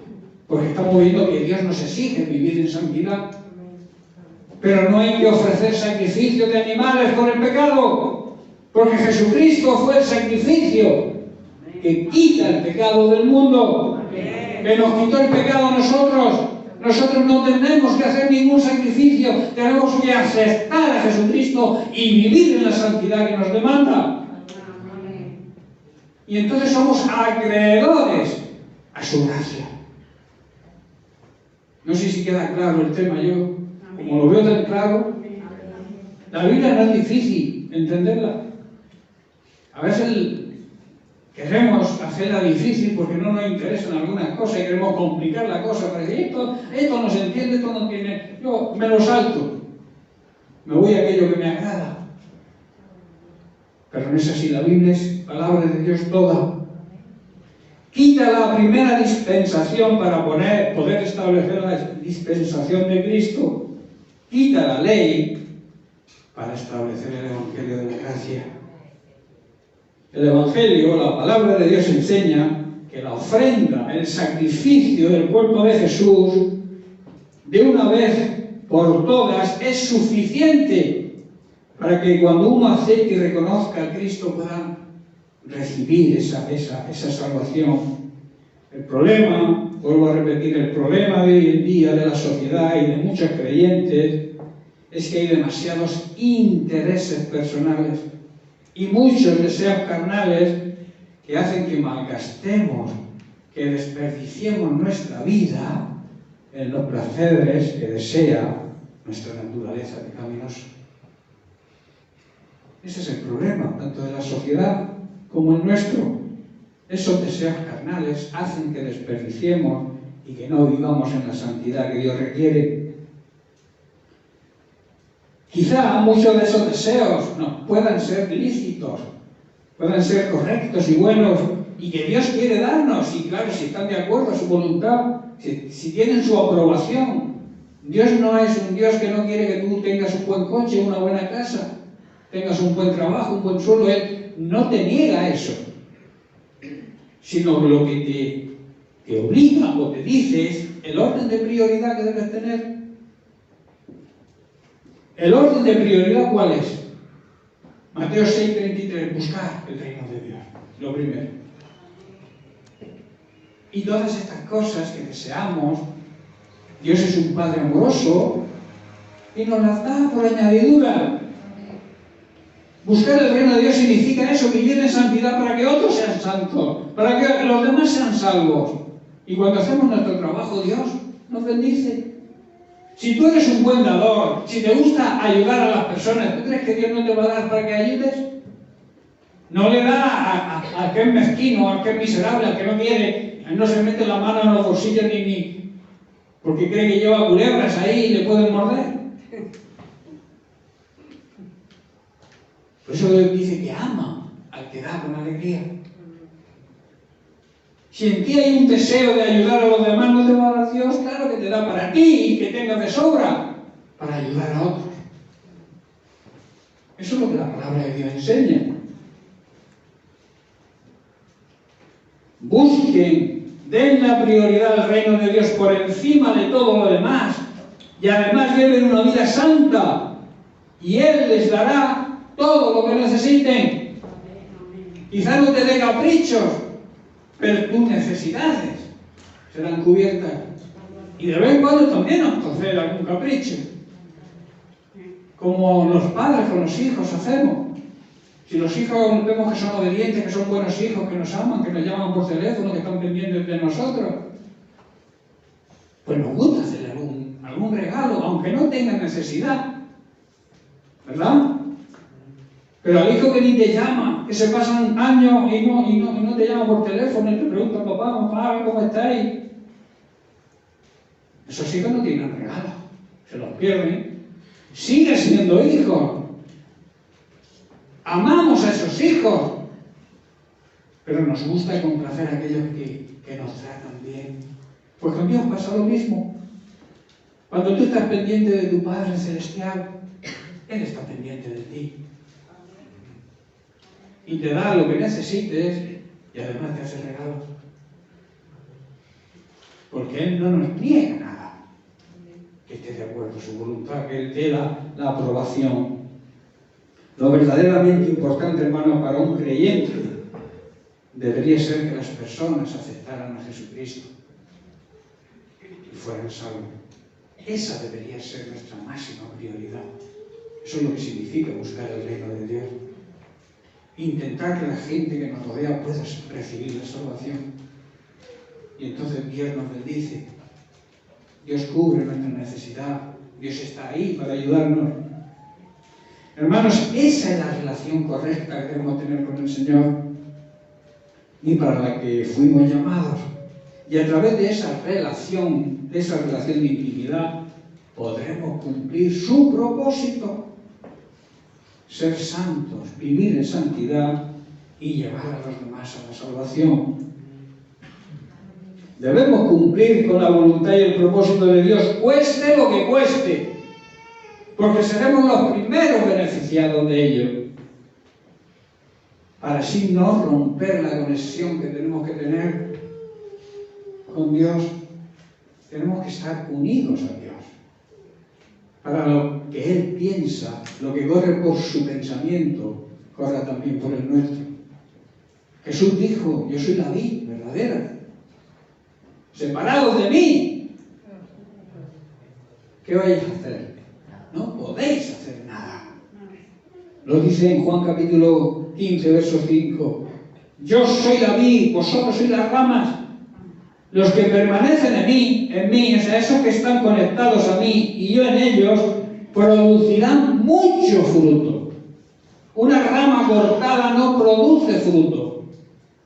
porque estamos viendo que Dios nos exige vivir en santidad. Pero no hay que ofrecer sacrificios de animales por el pecado, porque Jesucristo fue el sacrificio que quita el pecado del mundo, que nos quitó el pecado a nosotros. Nosotros no tenemos que hacer ningún sacrificio, tenemos que aceptar a Jesucristo y vivir en la santidad que nos demanda. Y entonces somos acreedores a su gracia. No sé si queda claro el tema. Yo, como lo veo tan claro, la Biblia no es difícil entenderla. A veces queremos hacerla difícil porque no nos interesan algunas cosas y queremos complicar la cosa para decir: esto no se entiende, esto no tiene... Yo me lo salto, me voy a aquello que me agrada. Pero no es así, la Biblia es palabra de Dios toda. Quita la primera dispensación para poder establecer la dispensación de Cristo. Quita la ley para establecer el Evangelio de la gracia. El Evangelio, la palabra de Dios, enseña que la ofrenda, el sacrificio del cuerpo de Jesús, de una vez por todas es suficiente para que cuando uno acepte y reconozca a Cristo pueda recibir esa salvación. El problema, vuelvo a repetir, el problema de hoy en día de la sociedad y de muchos creyentes es que hay demasiados intereses personales y muchos deseos carnales que hacen que malgastemos, que desperdiciemos nuestra vida en los placeres que desea nuestra naturaleza pecaminosa. Ese es el problema, tanto de la sociedad como el nuestro. Esos deseos carnales hacen que desperdiciemos y que no vivamos en la santidad que Dios requiere. Quizá muchos de esos deseos no puedan ser lícitos, puedan ser correctos y buenos, y que Dios quiere darnos, y claro, si están de acuerdo a su voluntad, si tienen su aprobación. Dios no es un Dios que no quiere que tú tengas un buen coche, una buena casa, tengas un buen trabajo, un buen sueldo. Él no te niega eso, sino lo que te obliga o te dice es el orden de prioridad que debes tener. ¿El orden de prioridad cuál es? Mateo 6:33, buscar el reino de Dios, lo primero. Y todas estas cosas que deseamos, Dios es un Padre amoroso y nos las da por añadidura. Buscar el reino de Dios significa eso, vivir en santidad para que otros sean santos, para que los demás sean salvos. Y cuando hacemos nuestro trabajo, Dios nos bendice. Si tú eres un buen dador, si te gusta ayudar a las personas, ¿tú crees que Dios no te va a dar para que ayudes? No le da a aquel mezquino, a aquel miserable, al que no quiere, no se mete la mano en los bolsillos ni porque cree que lleva culebras ahí y le pueden morder. Por eso Dios dice que ama al que da con alegría. Si en ti hay un deseo de ayudar a los demás, ¿no te va a dar Dios? Claro que te da para ti y que tengas de sobra para ayudar a otros. Eso es lo que la palabra de Dios enseña. Busquen, den la prioridad al reino de Dios por encima de todo lo demás y además lleven una vida santa y Él les dará todo lo que necesiten. Quizás no te dé caprichos, pero tus necesidades serán cubiertas. Y de vez en cuando también nos concede algún capricho, como los padres con los hijos hacemos. Si los hijos vemos que son obedientes, que son buenos hijos, que nos aman, que nos llaman por teléfono, que están pendientes de nosotros, pues nos gusta hacerle algún regalo, aunque no tengan necesidad, ¿verdad? Pero al hijo que ni te llama, que se pasan años y no te llama por teléfono y te pregunta, papá, mamá, ¿cómo estáis? Esos hijos no tienen regalo, se los pierden. Sigue siendo hijo. Amamos a esos hijos, pero nos gusta complacer a aquellos que nos tratan bien. Pues con Dios pasa lo mismo. Cuando tú estás pendiente de tu Padre Celestial, Él está pendiente de ti. Y te da lo que necesites y además te hace regalos. Porque Él no nos niega nada. Que esté de acuerdo con su voluntad, que Él te da la aprobación. Lo verdaderamente importante, hermano, para un creyente debería ser que las personas aceptaran a Jesucristo y fueran salvos. Esa debería ser nuestra máxima prioridad. Eso es lo que significa buscar el reino de Dios. Intentar que la gente que nos rodea pueda recibir la salvación. Y entonces Dios nos bendice. Dios cubre nuestra necesidad. Dios está ahí para ayudarnos. Hermanos, esa es la relación correcta que debemos tener con el Señor y para la que fuimos llamados. Y a través de esa relación de intimidad, podremos cumplir su propósito. Ser santos, vivir en santidad y llevar a los demás a la salvación. Debemos cumplir con la voluntad y el propósito de Dios, cueste lo que cueste, porque seremos los primeros beneficiados de ello, para así no romper la conexión que tenemos que tener con Dios. tenemos que estar unidos a Dios. Para lo que Él piensa, lo que corre por su pensamiento, corra también por el nuestro. Jesús dijo, yo soy la vid verdadera. Separados de mí, ¿qué vais a hacer? No podéis hacer nada. Lo dice en Juan capítulo 15, verso 5. Yo soy la vid, vosotros sois las ramas. Los que permanecen en mí, o sea, esos que están conectados a mí y yo en ellos, producirán mucho fruto. Una rama cortada no produce fruto.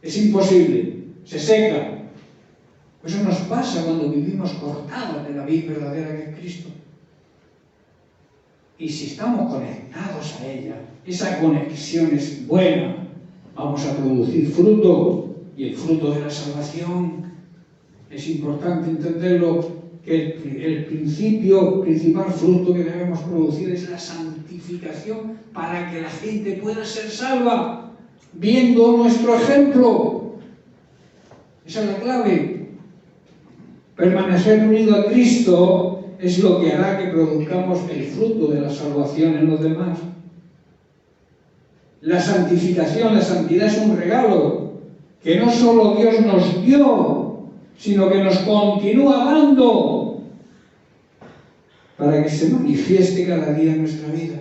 Es imposible, se seca. Eso nos pasa cuando vivimos cortados de la vid verdadera que es Cristo. Y si estamos conectados a ella, esa conexión es buena, vamos a producir fruto. Y el fruto de la salvación es importante entenderlo, que el principal fruto que debemos producir es la santificación para que la gente pueda ser salva, viendo nuestro ejemplo. Esa es la clave. Permanecer unido a Cristo es lo que hará que produzcamos el fruto de la salvación en los demás. La santificación, la santidad es un regalo que no solo Dios nos dio, sino que nos continúa dando para que se manifieste cada día en nuestra vida.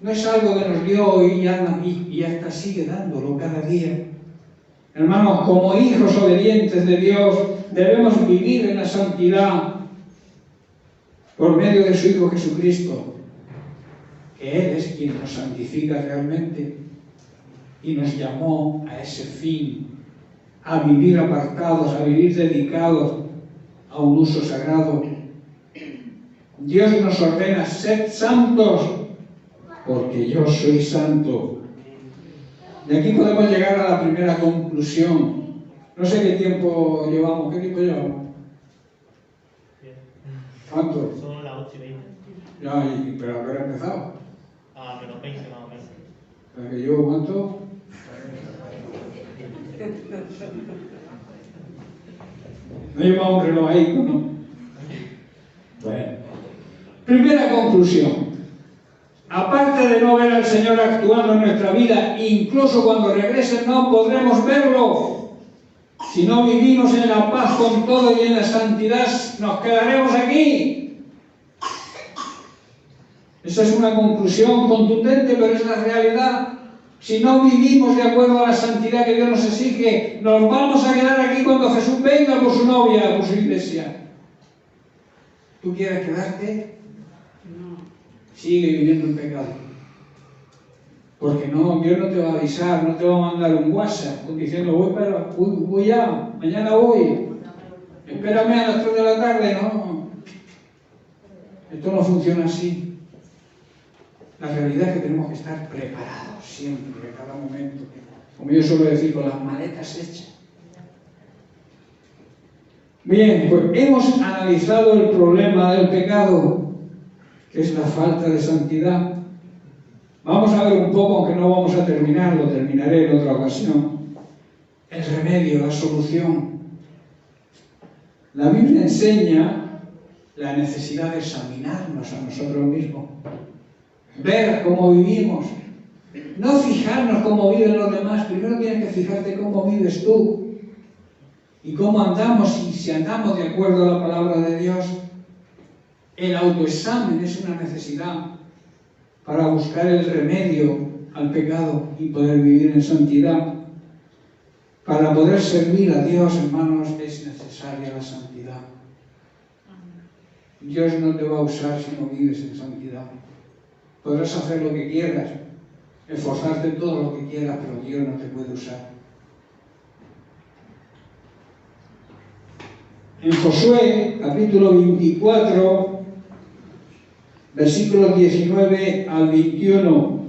No es algo que nos dio y hasta sigue dándolo cada día. Hermanos, como hijos obedientes de Dios, debemos vivir en la santidad por medio de su Hijo Jesucristo, que Él es quien nos santifica realmente y nos llamó a ese fin, a vivir apartados, a vivir dedicados a un uso sagrado. Dios nos ordena, sed santos, porque yo soy santo. De aquí podemos llegar a la primera conclusión. No sé qué tiempo llevamos. ¿Qué tiempo llevamos? ¿Cuánto? Son las 8:20. Ya, pero ¿a qué hora he empezado? A menos 20 más o menos. ¿Para que llevo cuánto? No lleva un reloj ahí, ¿no? Bueno. Primera conclusión. Aparte de no ver al Señor actuando en nuestra vida, incluso cuando regrese no podremos verlo. Si no vivimos en la paz con todo y en la santidad, nos quedaremos aquí. Esa es una conclusión contundente, pero es la realidad. Si no vivimos de acuerdo a la santidad que Dios nos exige, nos vamos a quedar aquí cuando Jesús venga por su novia, por su iglesia. ¿Tú quieres quedarte? Sigue viviendo en pecado. Porque no, Dios no te va a avisar, no te va a mandar un WhatsApp diciendo voy ya, mañana voy. Espérame a las 3 de la tarde, no. Esto no funciona así. La realidad es que tenemos que estar preparados siempre, en cada momento. Como yo suelo decir, con las maletas hechas. Bien, pues hemos analizado el problema del pecado, que es la falta de santidad. Vamos a ver un poco, aunque no vamos a terminar, lo terminaré en otra ocasión, el remedio, la solución. La Biblia enseña la necesidad de examinarnos a nosotros mismos, ver cómo vivimos, no fijarnos cómo viven los demás. Primero tienes que fijarte cómo vives tú y cómo andamos, y si andamos de acuerdo a la palabra de Dios. El autoexamen es una necesidad para buscar el remedio al pecado y poder vivir en santidad. Para poder servir a Dios, hermanos, es necesaria la santidad. Dios no te va a usar si no vives en santidad. Podrás hacer lo que quieras, esforzarte todo lo que quieras, pero Dios no te puede usar. En Josué, capítulo 24, versículos 19 al 21,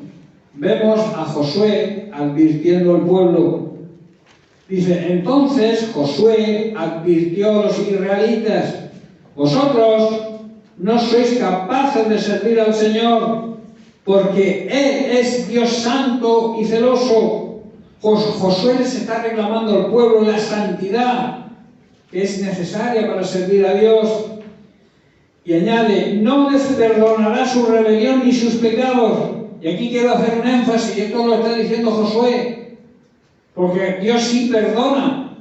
vemos a Josué advirtiendo al pueblo. Dice, entonces Josué advirtió a los israelitas, vosotros no sois capaces de servir al Señor, porque Él es Dios santo y celoso. Josué les está reclamando al pueblo la santidad. que es necesaria para servir a Dios. Y añade, no les perdonará su rebelión ni sus pecados. Y aquí quiero hacer un énfasis, y esto lo está diciendo Josué, porque Dios sí perdona,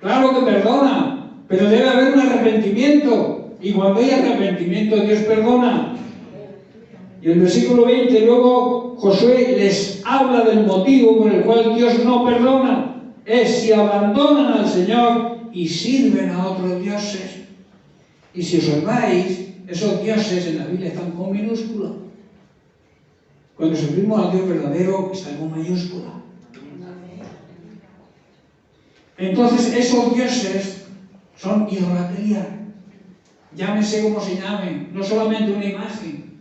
claro que perdona, pero debe haber un arrepentimiento, y cuando hay arrepentimiento Dios perdona. Y el versículo 20 luego Josué les habla del motivo por el cual Dios no perdona, es si abandonan al Señor y sirven a otros dioses. Y si observáis, esos dioses en la Biblia están con minúscula. Cuando servimos al Dios verdadero, está con mayúscula. Entonces, esos dioses son idolatría. Llámese como se llame, no solamente una imagen.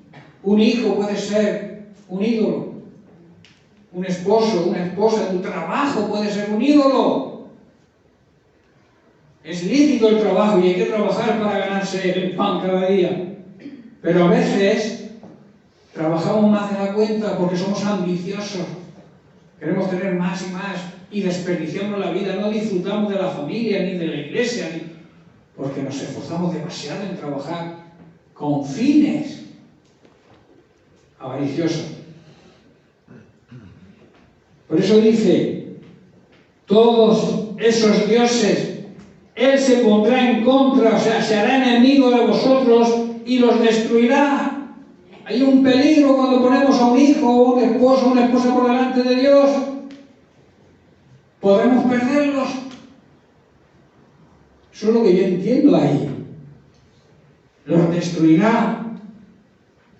Un hijo puede ser un ídolo. Un esposo, una esposa, tu trabajo puede ser un ídolo. Es lícito el trabajo y hay que trabajar para ganarse el pan cada día. Pero a veces trabajamos más de la cuenta porque somos ambiciosos. Queremos tener más y más y desperdiciamos la vida. No disfrutamos de la familia ni de la iglesia, porque nos esforzamos demasiado en trabajar con fines avariciosos. Por eso dice, todos esos dioses, Él se pondrá en contra, o sea, se hará enemigo de vosotros y los destruirá. Hay un peligro cuando ponemos a un hijo, un esposo, una esposa por delante de Dios. Podemos perderlos. Eso es lo que yo entiendo ahí. Los destruirá,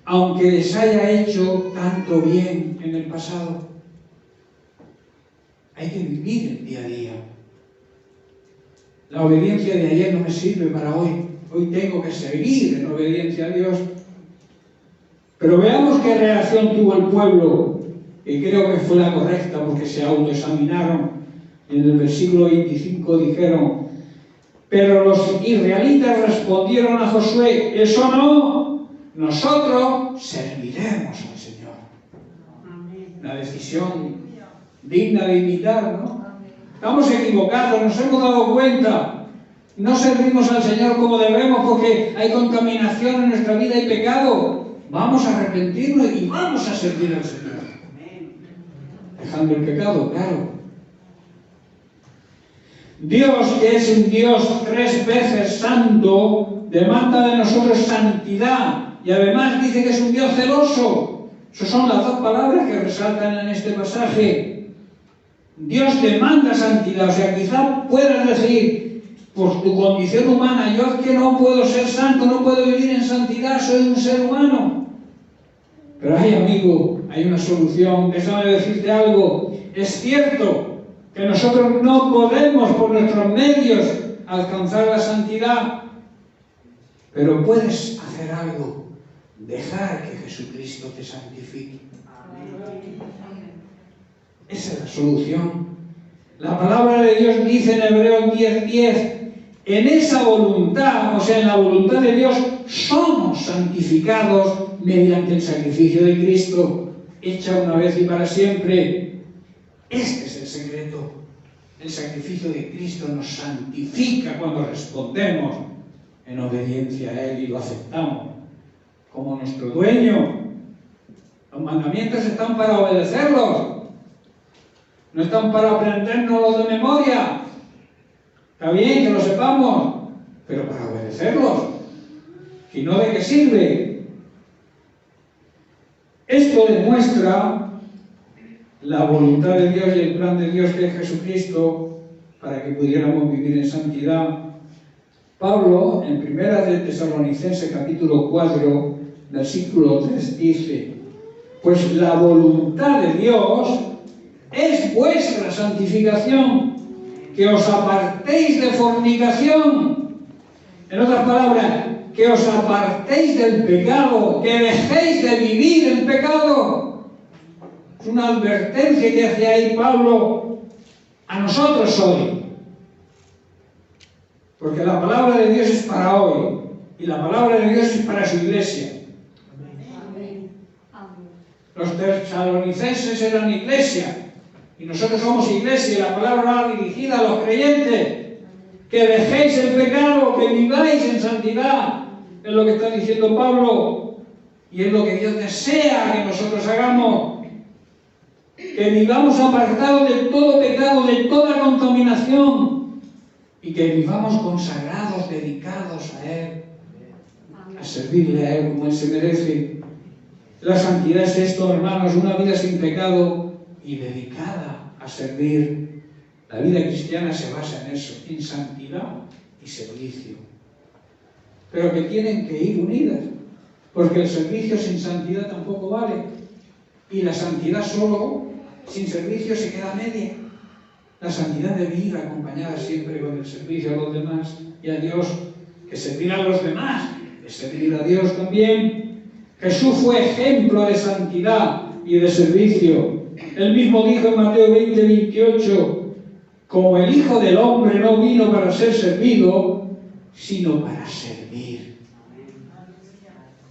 aunque les haya hecho tanto bien en el pasado. Hay que vivir el día a día. La obediencia de ayer no me sirve para hoy. Hoy tengo que seguir en obediencia a Dios. Pero veamos qué reacción tuvo el pueblo, que creo que fue la correcta porque se autoexaminaron. En el versículo 25 dijeron, pero los israelitas respondieron a Josué, eso no, nosotros serviremos al Señor. Una decisión digna de imitar, ¿no? Estamos equivocados, nos hemos dado cuenta. No servimos al Señor como debemos porque hay contaminación en nuestra vida y pecado. Vamos a arrepentirnos y vamos a servir al Señor. Dejando el pecado, claro. Dios, que es un Dios 3 veces santo, demanda de nosotros santidad. Y además dice que es un Dios celoso. Esas son las dos palabras que resaltan en este pasaje. Dios demanda santidad, o sea, quizá puedas decir, por tu condición humana, yo es que no puedo ser santo, no puedo vivir en santidad, soy un ser humano. Pero hay, amigo, hay una solución. Déjame decirte algo. Es cierto que nosotros no podemos por nuestros medios alcanzar la santidad, pero puedes hacer algo, dejar que Jesucristo te santifique. Esa es la solución. La palabra de Dios dice en Hebreos 10:10, en esa voluntad, o sea, en la voluntad de Dios, somos santificados mediante el sacrificio de Cristo, hecha una vez y para siempre. Este es el secreto. El sacrificio de Cristo nos santifica cuando respondemos en obediencia a Él y lo aceptamos como nuestro dueño. Los mandamientos están para obedecerlos. No están para aprendérnoslos de memoria. Está bien que lo sepamos, pero para obedecerlos. Si no, ¿de qué sirve? Esto demuestra la voluntad de Dios y el plan de Dios que es Jesucristo para que pudiéramos vivir en santidad. Pablo, en 1 de Tesalonicenses capítulo 4, versículo 3, dice, pues la voluntad de Dios es vuestra santificación, que os apartéis de fornicación. En otras palabras, que os apartéis del pecado, que dejéis de vivir en pecado. Es una advertencia que hace ahí Pablo a nosotros hoy. Porque la palabra de Dios es para hoy, y la palabra de Dios es para su iglesia. Los tesalonicenses eran iglesia, y nosotros somos iglesia, y la palabra va dirigida a los creyentes. que dejéis el pecado, que viváis en santidad. Es lo que está diciendo Pablo. Y es lo que Dios desea que nosotros hagamos. Que vivamos apartados de todo pecado, de toda contaminación. Y que vivamos consagrados, dedicados a Él. A servirle a Él como Él se merece. La santidad es esto, hermanos, una vida sin pecado y dedicada a servir. La vida cristiana se basa en eso, en santidad y servicio. Pero que tienen que ir unidas, porque el servicio sin santidad tampoco vale. Y la santidad solo, sin servicio, se queda media. La santidad debe ir acompañada siempre con el servicio a los demás y a Dios, que servir a los demás es servir a Dios también. Jesús fue ejemplo de santidad y de servicio. Él mismo dijo en Mateo 20:28, como el Hijo del Hombre no vino para ser servido, sino para servir.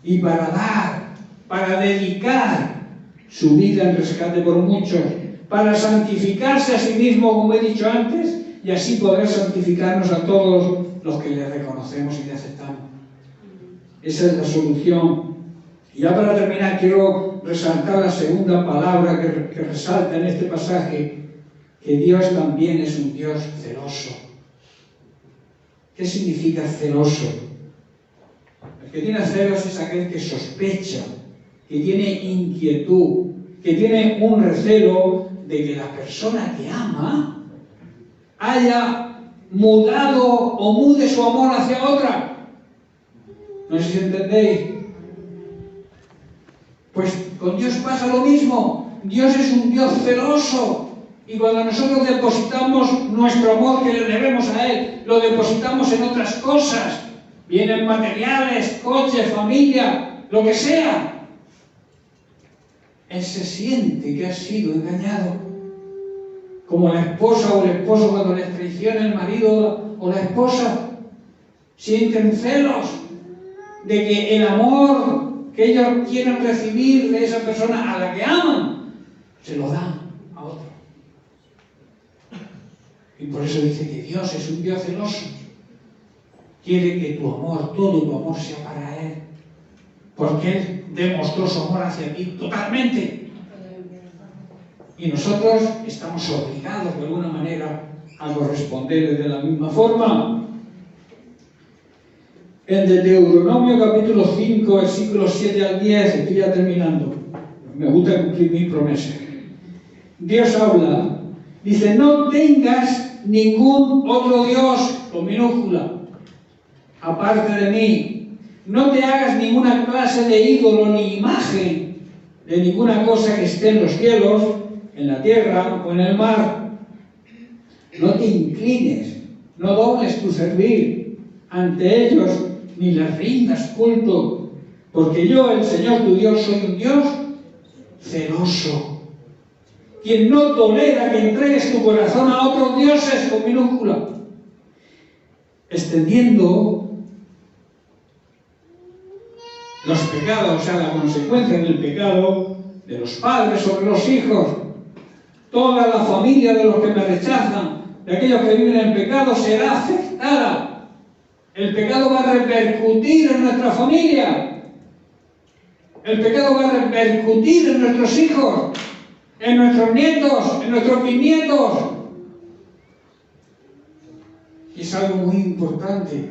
Y para dar, para dedicar su vida en rescate por muchos, para santificarse a sí mismo, como he dicho antes, y así poder santificarnos a todos los que le reconocemos y le aceptamos. Esa es la solución. Y ya para terminar, quiero resaltar la segunda palabra que resalta en este pasaje, que Dios también es un Dios celoso. ¿Qué significa celoso? El que tiene celos es aquel que sospecha, que tiene inquietud, que tiene un recelo de que la persona que ama haya mudado o mude su amor hacia otra. No sé si entendéis. Pues con Dios pasa lo mismo. Dios es un Dios celoso. Y cuando nosotros depositamos nuestro amor que le debemos a Él, lo depositamos en otras cosas, vienen materiales, coches, familia, lo que sea, Él se siente que ha sido engañado. Como la esposa o el esposo cuando les traiciona el marido o la esposa, sienten celos de que el amor que ellos quieren recibir de esa persona a la que aman, se lo dan a otro. Y por eso dice que Dios es un Dios celoso. Quiere que tu amor, todo tu amor sea para Él. Porque Él demostró su amor hacia ti totalmente. Y nosotros estamos obligados de alguna manera a corresponderle de la misma forma. En Deuteronomio capítulo 5, versículos 7 al 10, estoy ya terminando. Me gusta cumplir mi promesa. Dios habla, dice, no tengas ningún otro Dios, con minúscula, aparte de mí. No te hagas ninguna clase de ídolo ni imagen de ninguna cosa que esté en los cielos, en la tierra o en el mar. No te inclines, no dobles tu servir ante ellos, ni les rindas culto, porque yo, el Señor tu Dios, soy un Dios celoso, quien no tolera que entregues tu corazón a otros dioses, con minúscula, extendiendo los pecados, o sea, la consecuencia del pecado de los padres sobre los hijos. Toda la familia de los que me rechazan, de aquellos que viven en pecado, será afectada. El pecado va a repercutir en nuestra familia. El pecado va a repercutir en nuestros hijos, en nuestros nietos, en nuestros bisnietos. Y es algo muy importante.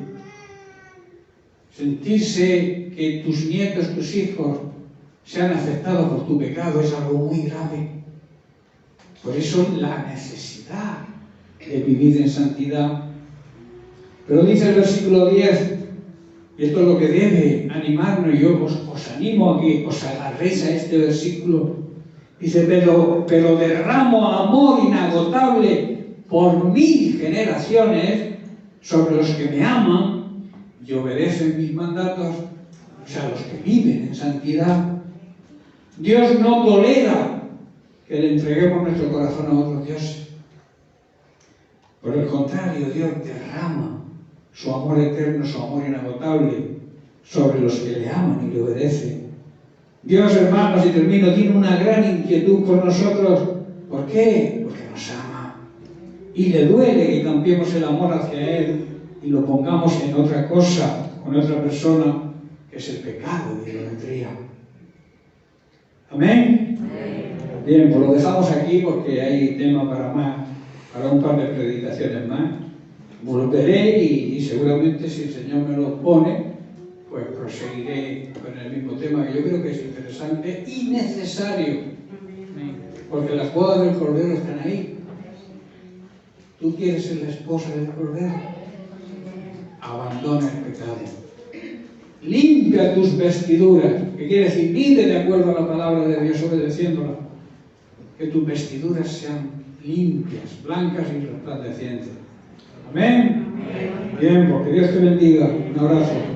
Sentirse que tus nietos, tus hijos, sean afectados por tu pecado es algo muy grave. Por eso la necesidad de vivir en santidad. Pero dice el versículo 10, y esto es lo que debe animarnos, y yo os animo a que os agarréis a este versículo. Dice, pero derramo amor inagotable por 1000 generaciones sobre los que me aman y obedecen mis mandatos, o sea, los que viven en santidad. Dios no tolera que le entreguemos nuestro corazón a otros dioses. Por el contrario, Dios derrama su amor eterno, su amor inagotable sobre los que le aman y le obedecen. Dios, hermanos, y termino, tiene una gran inquietud por nosotros. ¿Por qué? Porque nos ama. y le duele que cambiemos el amor hacia Él y lo pongamos en otra cosa, con otra persona, que es el pecado de idolatría. ¿Amén? Bien, pues lo dejamos aquí porque hay tema para un par de predicaciones más. Volveré y seguramente si el Señor me lo pone, pues proseguiré con el mismo tema, que yo creo que es interesante y necesario, porque las bodas del Cordero están ahí. ¿Tú quieres ser la esposa del Cordero? Abandona el pecado. Limpia tus vestiduras, que quiere decir, vive de acuerdo a la palabra de Dios, obedeciéndola. Que tus vestiduras sean limpias, blancas y resplandecientes. Amén. Bien, porque Dios te bendiga. Un abrazo.